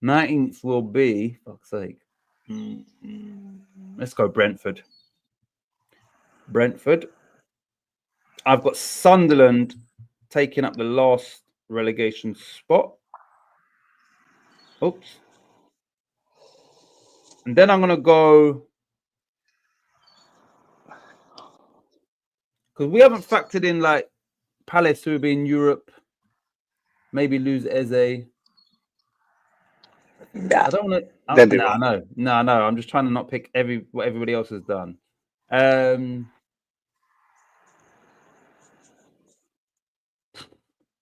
19th will be... Fuck's sake. Let's go Brentford. I've got Sunderland taking up the last relegation spot. Oops. And then I'm going to go... Because we haven't factored in, like, Palace, who will be in Europe. Maybe lose Eze. I don't want to... No. I'm just trying to not pick what everybody else has done.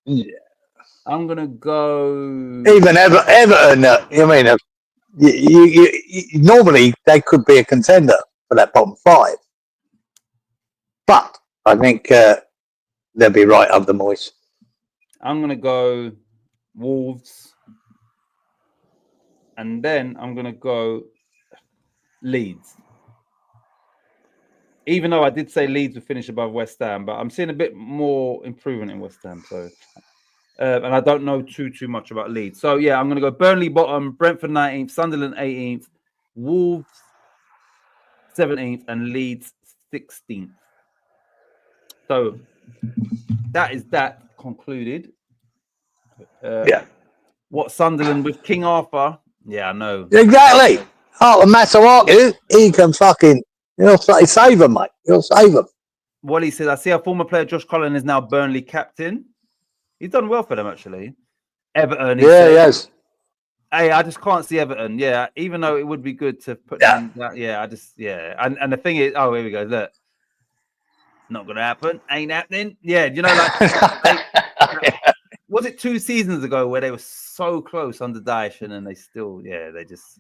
Yeah. I'm going to go... Even Everton, you normally they could be a contender for that bottom five. But I think they'll be right up the Moyes. I'm going to go Wolves. And then I'm going to go Leeds. Even though I did say Leeds would finish above West Ham, but I'm seeing a bit more improvement in West Ham. So, and I don't know too much about Leeds. So, yeah, I'm going to go Burnley bottom, Brentford 19th, Sunderland 18th, Wolves 17th, and Leeds 16th. So, that is that concluded. What Sunderland with King Arthur? Yeah, I know. Exactly. Oh, the matter he can fucking... He'll save him, mate. He'll save him. Wally says, I see our former player Josh Cullen is now Burnley captain. He's done well for them, actually. Everton. Yes. Hey, I just can't see Everton. Yeah, even though it would be good to put them in that. Yeah, And the thing is, here we go. Look. Not going to happen. Ain't happening. Yeah, you know, like... was it 2 seasons ago where they were so close under Daesh and then they still... Yeah, they just...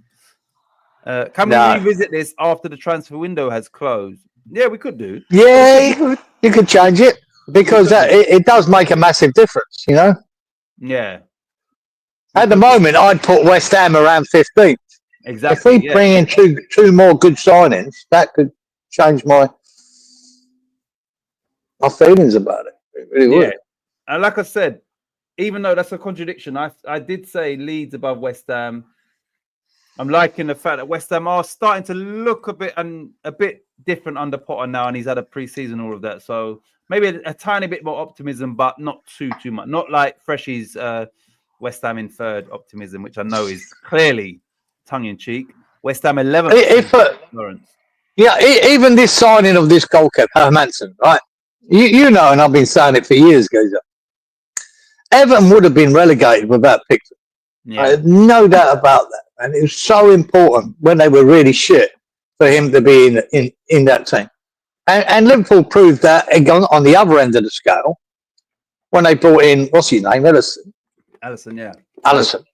Can we revisit this after the transfer window has closed? Yeah, we could do. Yeah, you could change it because it does make a massive difference, you know? Yeah. At the moment, I'd put West Ham around 15th. Exactly. If we bring in two more good signings, that could change my feelings about it. It really would. And like I said, even though that's a contradiction, I did say Leeds above West Ham. I'm liking the fact that West Ham are starting to look a bit different under Potter now, and he's had a pre-season, all of that. So maybe a tiny bit more optimism, but not too much. Not like Freshie's West Ham in third optimism, which I know is clearly tongue-in-cheek. West Ham 11th. Lawrence. Yeah, even this signing of this goalkeeper, Hermanson, right? You know, and I've been saying it for years, Gazer. Everton would have been relegated without Pickford. Yeah. I have no doubt about that. And it was so important when they were really shit for him to be in that team. And Liverpool proved that on the other end of the scale when they brought in, what's his name? Alisson, yeah. Alisson.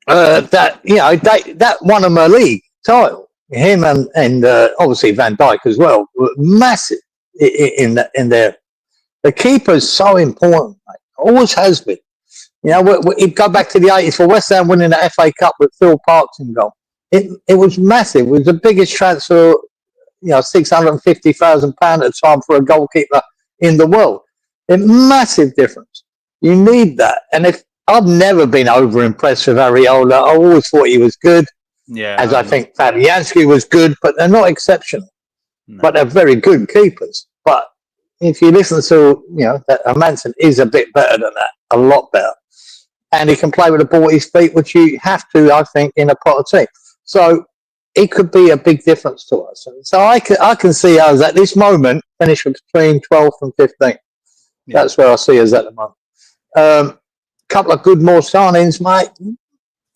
That won them a league title. Him and obviously Van Dijk as well were massive in there. The keeper is so important, mate. Always has been. You know, we go back to the 80s for West Ham winning the FA Cup with Phil Parkes in goal. It was massive. It was the biggest transfer, you know, £650,000 at the time for a goalkeeper in the world. A massive difference. You need that. And if I've never been over impressed with Areola, I always thought he was good. Yeah. As I think Fabianski was good, but they're not exceptional. No. But they're very good keepers. But if you listen to, you know, that Manson is a bit better than that, a lot better. And he can play with the ball at his feet, which you have to, I think, in a Potter team. So it could be a big difference to us. So I can see us at this moment finish between 12th and 15th. Yeah. That's where I see us at the moment. Couple of good more signings, mate.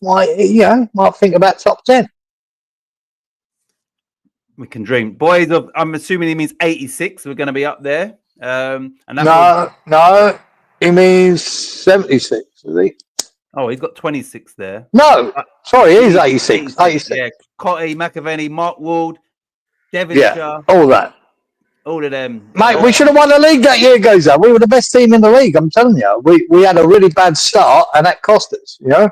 Might think about top 10. We can dream. Boys, I'm assuming he means 86. We're going to be up there. And that no, he means 76, is he? Oh, he's got 26 there. No, sorry, he's 86. 86. Yeah, Cotty, McAvenny, Mark Ward, Devonshire. Yeah, all that. All of them. Mate, we should have won the league that year, Goza. We were the best team in the league, I'm telling you. We had a really bad start, and that cost us, you know?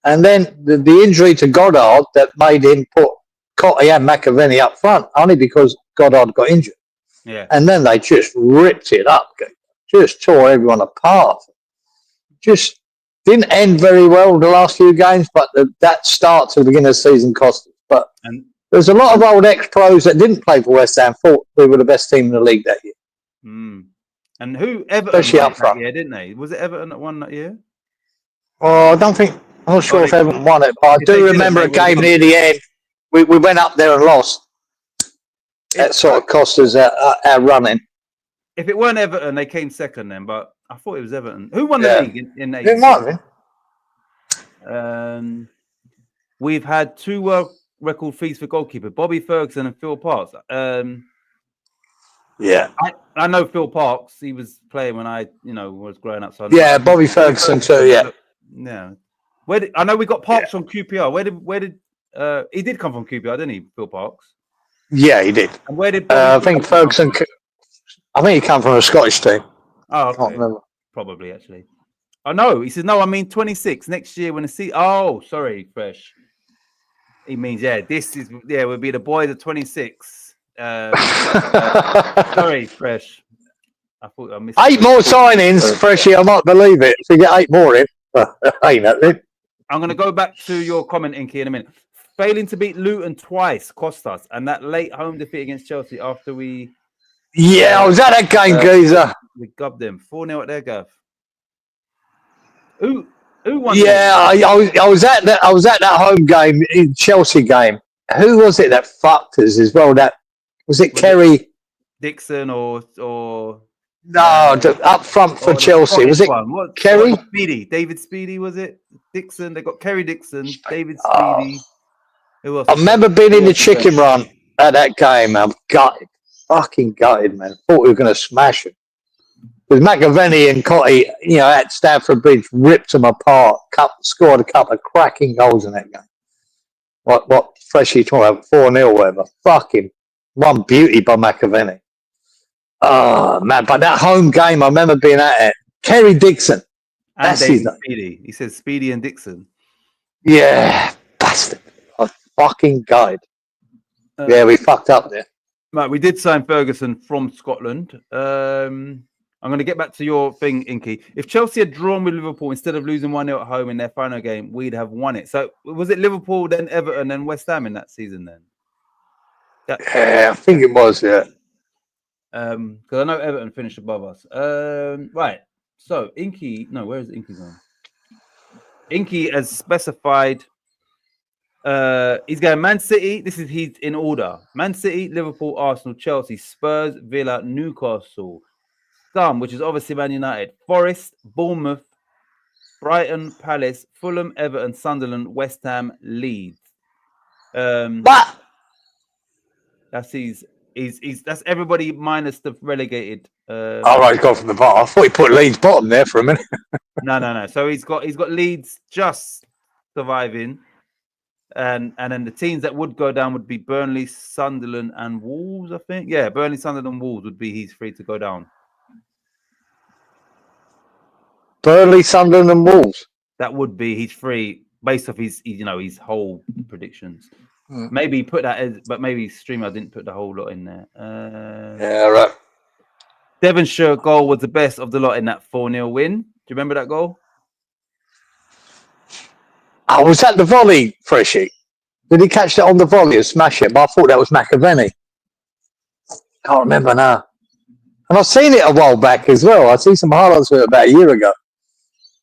And then the injury to Goddard that made him put Cotty and McAvenny up front, only because Goddard got injured. Yeah. And then they just ripped it up, just tore everyone apart. Just didn't end very well the last few games, but that start to the beginning of the season cost us. But there's a lot of old ex-pros that didn't play for West Ham thought we were the best team in the league that year. Mm. And Everton especially up front. Yeah, didn't they? Was it Everton that won that year? Oh, I'm not sure if Everton won it, but I do remember a game near the end. We went up there and lost. That sort of cost us our running. If it weren't Everton, they came second then, but I thought it was Everton. Who won the league in 86? It might have been. We've had 2 world record feats for goalkeeper, Bobby Ferguson and Phil Parkes. Yeah. I know Phil Parkes. He was playing when I, was growing up. So Bobby Ferguson too, yeah. Yeah. I know we got Parkes from QPR. Where did he did come from QPR, didn't he, Phil Parkes? Yeah, he did. And where did I think Ferguson? I think he came from a Scottish team. Oh, okay. Can't remember. Probably actually. Oh no, he says no. I mean 26 next year when the season. Oh, sorry, Fresh. He means we'll be the boys of 26. Sorry, Fresh. I thought I missed 8 more signings, Freshy. I might believe it. If we get 8 more in, ain't that? I'm going to go back to your comment, Inky, in a minute. Failing to beat Luton twice cost us, and that late home defeat against Chelsea after we. Yeah, I was at that game, Geezer. We gubbed them 4-0 at their gaff. Who won? Yeah, I was at that. I was at that home game, Chelsea game. Who was it that fucked us as well? That was it. Kerry Dixon or no, up front for Chelsea. Was it Kerry? Speedy, David Speedy, was it? Dixon. They got Kerry Dixon, David Speedy. Who else? I remember being in the chicken run at that game. I'm gutted, fucking gutted, man. Thought we were going to smash it. Because McAvenny and Cotty, at Stamford Bridge, ripped them apart. Scored a couple of cracking goals in that game. What Freshie talking about? 4-0, whatever. Fucking one beauty by McAvenny. Oh man! But that home game, I remember being at it. Kerry Dixon. That's his name. Speedy. He says Speedy and Dixon. Yeah, bastard. A fucking guide. We fucked up there. Right, we did sign Ferguson from Scotland. I'm going to get back to your thing, Inky. If Chelsea had drawn with Liverpool instead of losing 1-0 at home in their final game, we'd have won it. So was it Liverpool, then Everton, then West Ham in that season then? Yeah, I think it was, yeah. Because I know Everton finished above us. Right. So Inky, no, where is Inky gone? Inky has specified he's going Man City. He's in order. Man City, Liverpool, Arsenal, Chelsea, Spurs, Villa, Newcastle. Scum, which is obviously Man United, Forest, Bournemouth, Brighton, Palace, Fulham, Everton, Sunderland, West Ham, Leeds. What? That's that's everybody minus the relegated. All right, he's gone from the bottom. I thought he put Leeds bottom there for a minute. No. So he's got Leeds just surviving, and then the teams that would go down would be Burnley, Sunderland, and Wolves. I think, yeah, Burnley, Sunderland, and Wolves would be he's free to go down. Burnley, Sunderland, and Wolves. That would be he's free based off his whole predictions. Maybe put that as, but maybe streamer didn't put the whole lot in there. Yeah, right. Devonshire goal was the best of the lot in that 4-0 win. Do you remember that goal? Oh, was that the volley, Freshy? Did he catch that on the volley and smash it? But I thought that was McAvenny. Can't remember now. And I've seen it a while back as well. I see some highlights of it about a year ago.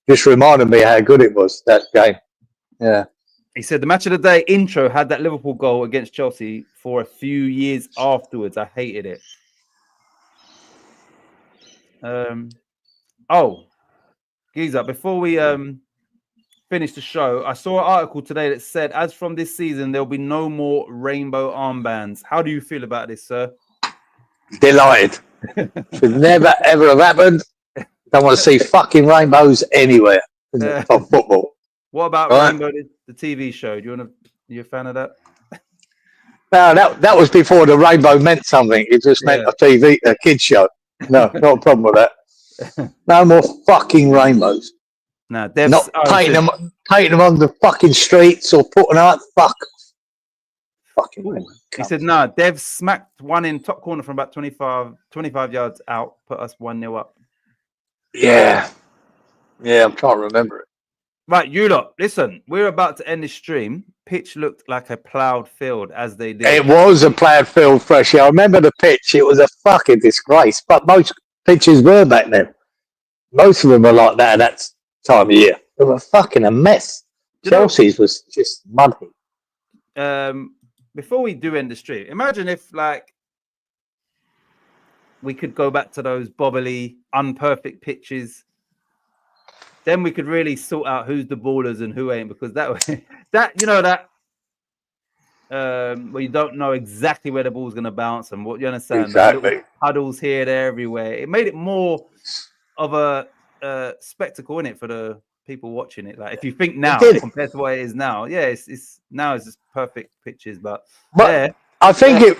Just reminded me how good it was, that game. Yeah. He said the match of the day intro had that Liverpool goal against Chelsea for a few years afterwards. I hated it. Giza, before we finish the show, I saw an article today that said, as from this season, there'll be no more rainbow armbands. How do you feel about this, sir? Delighted. Should never, ever have happened. Don't want to see fucking rainbows anywhere for football. What about Rainbow, the TV show? You a fan of that? No, that was before the rainbow meant something. It just meant a kids show. No, not a problem with that. No more fucking rainbows. No, not painting them on the fucking streets or putting out. Fuck. Fucking. He said, "No, Dev smacked one in top corner from about 25 yards out, put us 1-0 up." Yeah, I'm trying to remember it. Right, you lot, listen, we're about to end this stream. Pitch looked like a ploughed field, as they did. It was a ploughed field, Freshie. I remember the pitch. It was a fucking disgrace. But most pitches were back then. Most of them were like that at that time of year. They were fucking a mess. Chelsea's was just muddy. Before we do end the stream, imagine if, like, we could go back to those bobbly, unperfect pitches. Then we could really sort out who's the ballers and who ain't, because where you don't know exactly where the ball's going to bounce and what you understand. Exactly. Puddles here, there, everywhere. It made it more of a spectacle in it for the people watching it. Like, if you think now compared to what it is now, it's just perfect pitches. But I think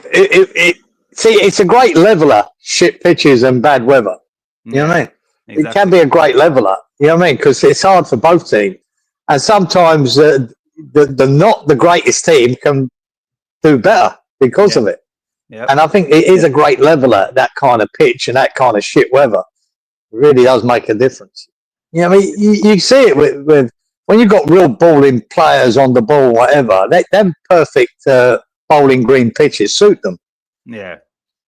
it's a great leveler. Shit pitches and bad weather. You know what I mean? Exactly. It can be a great leveler. You know what I mean? Because it's hard for both teams, and sometimes the not the greatest team can do better because of it. Yeah. And I think it is a great leveler, that kind of pitch and that kind of shit weather. It really does make a difference. You know what I mean? You see it with when you've got real bowling players on the ball, whatever. Them perfect bowling green pitches suit them. Yeah.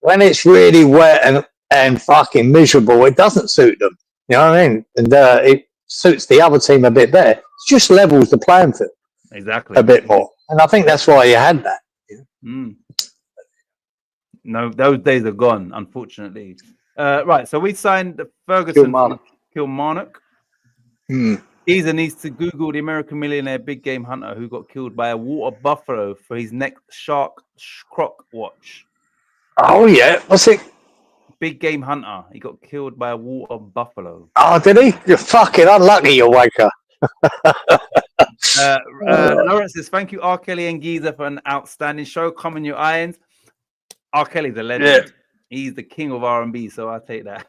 When it's really wet and fucking miserable, it doesn't suit them. You know what I mean? And it suits the other team a bit better. It just levels the playing field exactly a bit more. And I think that's why you had that. No, those days are gone, unfortunately. Right, so we signed Ferguson from Kilmarnock. Either needs to Google the American millionaire big game hunter who got killed by a water buffalo for his next shark croc watch. Oh, yeah. What's it? Big game hunter. He got killed by a water buffalo. Oh, did he? You're fucking unlucky, you waker. Lawrence says, thank you, R. Kelly and Giza, for an outstanding show. Come in your irons. R. Kelly's a legend. Yeah. He's the king of R&B, so I'll take that.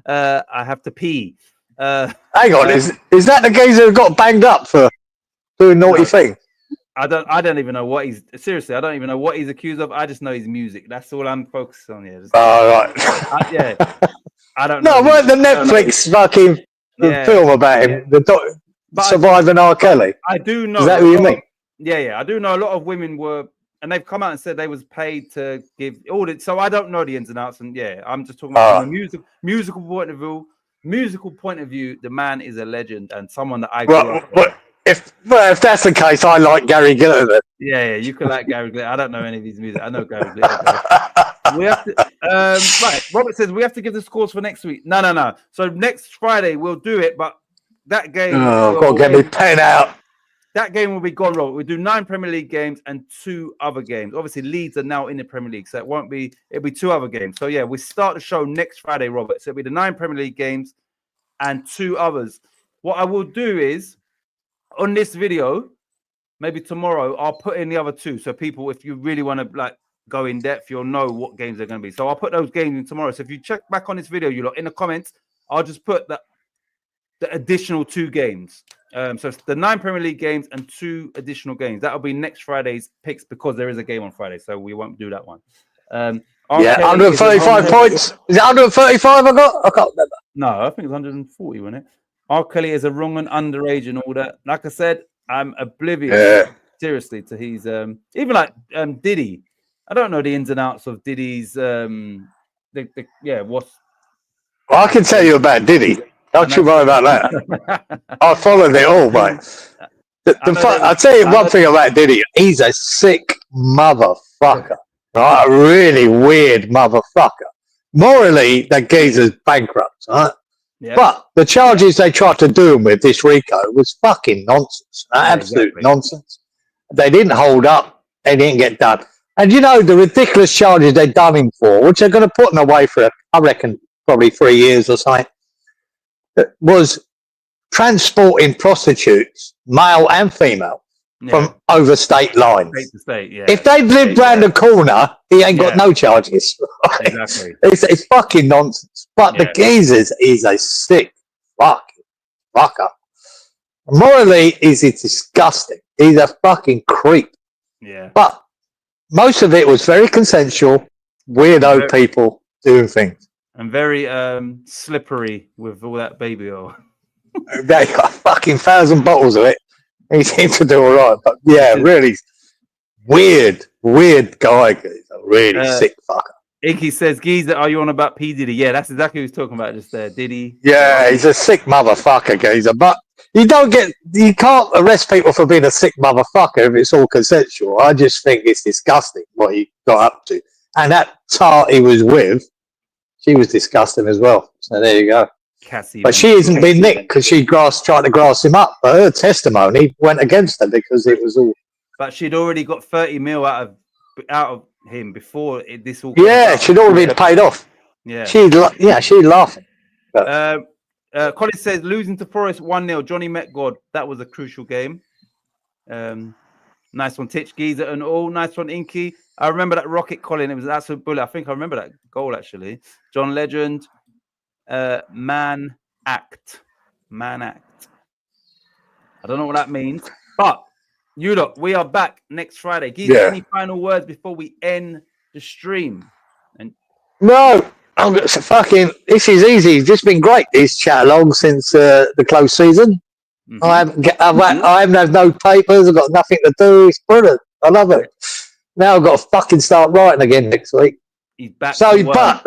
I have to pee. Hang on, is that the geezer who got banged up for doing naughty things? I don't even know what I don't even know what he's accused of. I just know his music. That's all I'm focused on here. Right. I don't know. No, weren't the Netflix fucking film about him? Surviving R. Kelly. I do know. Is that what you mean? Yeah. I do know a lot of women were, and they've come out and said they was paid to give audit. So I don't know the ins and outs. And yeah, I'm just talking about from a musical point of view. Musical point of view, the man is a legend and someone that I grew up with. If that's the case, I like Gary Glitter then. Yeah, you can like Gary Glitter. I don't know any of his music. I know Gary Glitter. We have to right. Robert says we have to give the scores for next week. No. So next Friday we'll do it, but that game I've got to get me pen out. That game will be gone, Robert. We do 9 Premier League games and 2 other games. Obviously, Leeds are now in the Premier League, so it'll be 2 other games. So yeah, we start the show next Friday, Robert. So it'll be the 9 Premier League games and 2 others. What I will do is on this video, maybe tomorrow, I'll put in the other 2. So people, if you really want to like go in depth, you'll know what games they're going to be. So I'll put those games in tomorrow. So if you check back on this video, you lot in the comments, I'll just put the additional 2 games. So it's the 9 Premier League games and 2 additional games. That'll be next Friday's picks because there is a game on Friday, so we won't do that one. 135 points. Is it 135 I got? I can't remember. No, I think it's 140, wasn't it? R. Kelly is a wrong and underage and all that. Like I said, I'm oblivious, seriously, to his even like Diddy. I don't know the ins and outs of Diddy's what's. Well, I can tell you about Diddy. Don't you worry about that. I followed it all, mate. I'll tell you one thing about Diddy. He's a sick motherfucker. Right? A really weird motherfucker. Morally, that geezer's bankrupt, right? Yeah. But the charges they tried to do him with this RICO was fucking nonsense. Absolute nonsense. They didn't hold up. They didn't get done. And you know, the ridiculous charges they've done him for, which they're going to put him away for, I reckon, probably 3 years or something, was transporting prostitutes, male and female, from over state lines. State to state, yeah. If they'd lived round the corner, he ain't got no charges. Right? Exactly. It's fucking nonsense. But the geezers is a sick fucker. Morally, he's disgusting. He's a fucking creep. Yeah. But most of it was very consensual, weirdo people doing things. And very slippery with all that baby oil. They got fucking 1,000 bottles of it. He seemed to do all right. But yeah, really weird guy. He's a really sick fucker. Iggy says, Geezer, are you on about P. Diddy? Yeah, that's exactly what he's talking about just there. Diddy. Yeah, he's a sick motherfucker, Geezer. But you can't arrest people for being a sick motherfucker if it's all consensual. I just think it's disgusting what he got up to. And that tart he was with, she was disgusting as well. So there you go. Cassie, but she hasn't been nicked because she tried to grass him up. But her testimony went against her because it was all. But she'd already got 30 mil out of him before this all. Yeah, she'd already been paid off. Yeah, she'd laughing. Colin says losing to Forest 1-0. Johnny Metgod, that was a crucial game. Nice one, Titch, Geezer, and all. Nice one, Inky. I remember that rocket, Colin. It was an absolute bullet. I think I remember that goal actually. John Legend. Man act. I don't know what that means, but you look, we are back next Friday. Give any final words before we end the stream? And no, this is easy. It's just been great. This chat along since the close season. Mm-hmm. I haven't had no papers. I've got nothing to do. It's brilliant. I love it. Now I've got to fucking start writing again next week. He's back. So back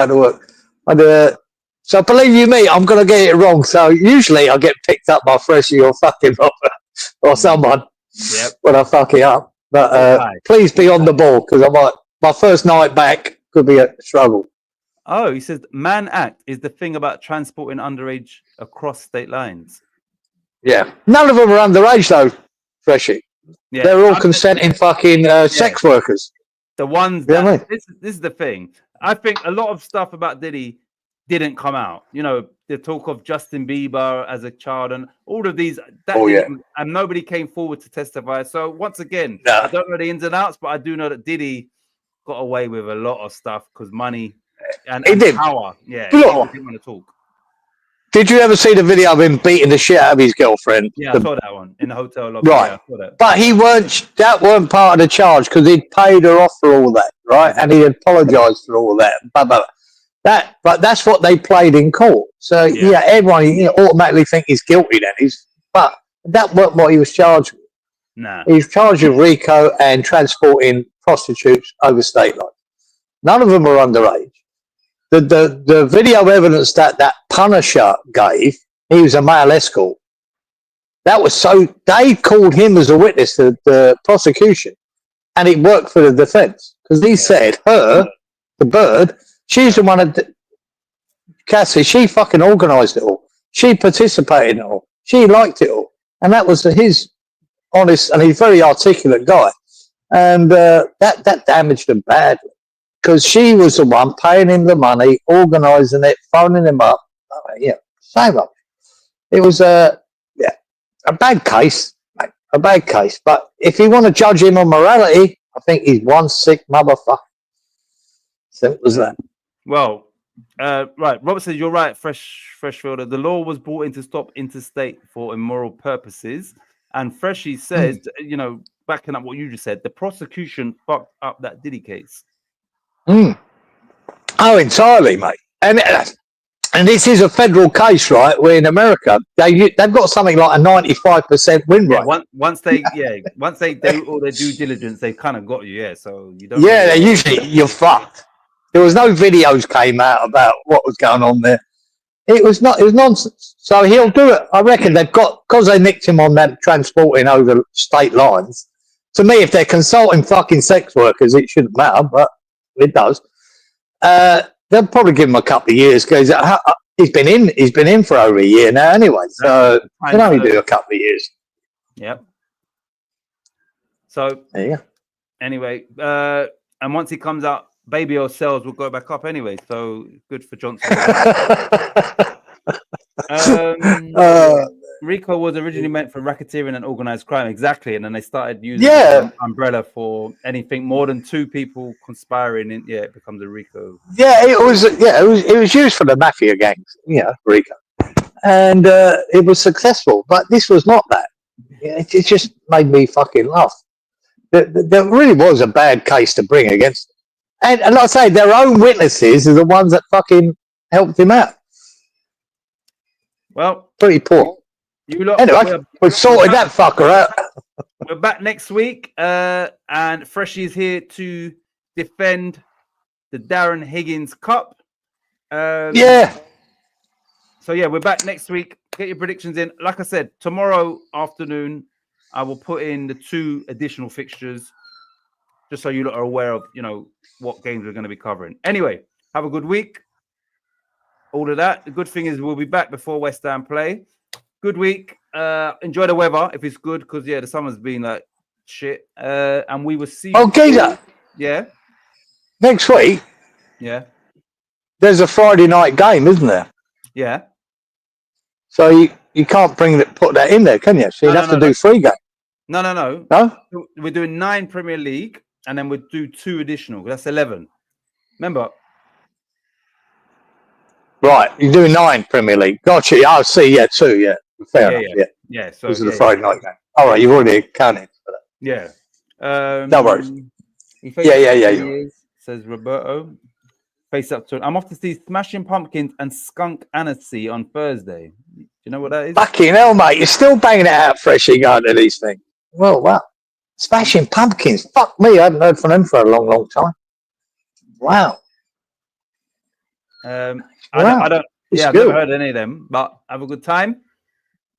to work. And, so believe you me, I'm going to get it wrong. So usually I get picked up by Freshie or fucking or someone when I fuck it up. But please be on the ball because my first night back could be a struggle. Oh, he says man act is the thing about transporting underage across state lines. Yeah. None of them are underage though, Freshie. Yeah. They're all consenting fucking sex workers. The ones that this is the thing. I think a lot of stuff about Diddy didn't come out. You know, the talk of Justin Bieber as a child and all of these. And nobody came forward to testify. So once again, I don't know the ins and outs, but I do know that Diddy got away with a lot of stuff because money and power. Yeah, he didn't want to talk. Did you ever see the video of him beating the shit out of his girlfriend? Yeah, I saw that one in the hotel lobby. Right, yeah, I saw that. But that weren't part of the charge because he'd paid her off for all that, right? And he apologised for all that. But But that's what they played in court. So yeah, everyone automatically think he's guilty. Then but that wasn't what he was charged with. Nah. He was charged with RICO and transporting prostitutes over state lines. None of them were underage. The video evidence that Punisher gave, he was a male escort. That was so they called him as a witness to the prosecution, and it worked for the defense because he said the bird, she's the one that Cassie, she fucking organised it all. She participated in it all. She liked it all, and that was his honest, and he's a very articulate guy, and that damaged him badly because she was the one paying him the money, organising it, phoning him up. So much. It was a bad case, mate, a bad case. But if you want to judge him on morality, I think he's one sick motherfucker. Simple as that. Well, right. Robert says you're right, Freshfielder. The law was brought in to stop interstate for immoral purposes. And Freshy says, backing up what you just said, the prosecution fucked up that Diddy case. Oh, entirely, mate. And this is a federal case, right? Where in America they've got something like a 95% win rate. Once they do all their due diligence, they kind of got you. Yeah, so you don't. Yeah, they usually you're fucked. There was no videos came out about what was going on there. It was nonsense. So he'll do it. I reckon they've got, because they nicked him on that transporting over state lines. To me, if they're consulting fucking sex workers, it shouldn't matter, but it does. They'll probably give him a couple of years because he's been in for over a year now anyway. So they'll only do a couple of years. Yep. So there you go. Anyway, and once he comes out, baby oil sales will go back up anyway. So good for Johnson. RICO was originally meant for racketeering and organized crime, exactly, and then they started using the umbrella for anything more than two people conspiring. It becomes a RICO. Yeah, it was used for the mafia gangs, RICO, and it was successful. But this was not that. It just made me fucking laugh. There really was a bad case to bring against them. And like I say, their own witnesses are the ones that fucking helped him out. Well, pretty poor. Anyway, we've sorted that fucker out. We're back next week, and Freshie is here to defend the Darren Higgins Cup. So we're back next week. Get your predictions in. Like I said, tomorrow afternoon, I will put in the 2 additional fixtures, just so you lot are aware of, what games we're going to be covering. Anyway, have a good week. All of that. The good thing is we'll be back before West Ham play. Good week. Enjoy the weather if it's good, because the summer's been like shit. And we will see you. Oh, Geezer. Yeah. Next week. Yeah. There's a Friday night game, isn't there? Yeah. So you can't put that in there, can you? So you'd have to do 3 games. No. No? We're doing 9 Premier League, and then we'll do 2 additional. That's 11. Remember? Right. You're doing 9 Premier League. Gotcha. I see. Yeah, 2. Yeah. Fair enough. Yeah. So this is the Friday night game. All right. You've already accounted for that. Yeah. No worries. Yeah. Says Roberto. Face up to it. I'm off to see Smashing Pumpkins and Skunk Anansie on Thursday. Do you know what that is? Fucking hell, mate. You're still banging it out, Freshie, going to these things. Well, wow. Smashing Pumpkins. Fuck me. I haven't heard from them for a long, long time. Wow. I don't. I've never heard any of them, but have a good time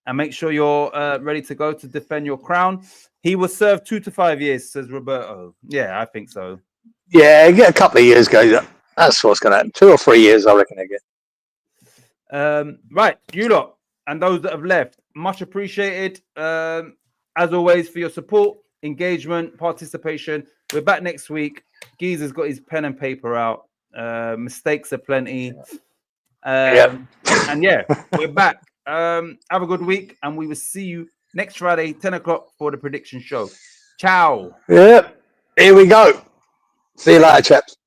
and make sure you're ready to go to defend your crown. He will serve 2 to 5 years, says Roberto. Yeah, I think so. Yeah, get a couple of years, guys. That's what's going to happen. 2 or 3 years, I reckon, again. Right, you lot and those that have left, much appreciated. As always, for your support, engagement, participation. We're back next week. Geezer's got his pen and paper out. Mistakes are plenty. And we're back. Have a good week, and we will see you next Friday, 10 o'clock for the prediction show. Ciao. Yep. Here we go. See you later, chaps.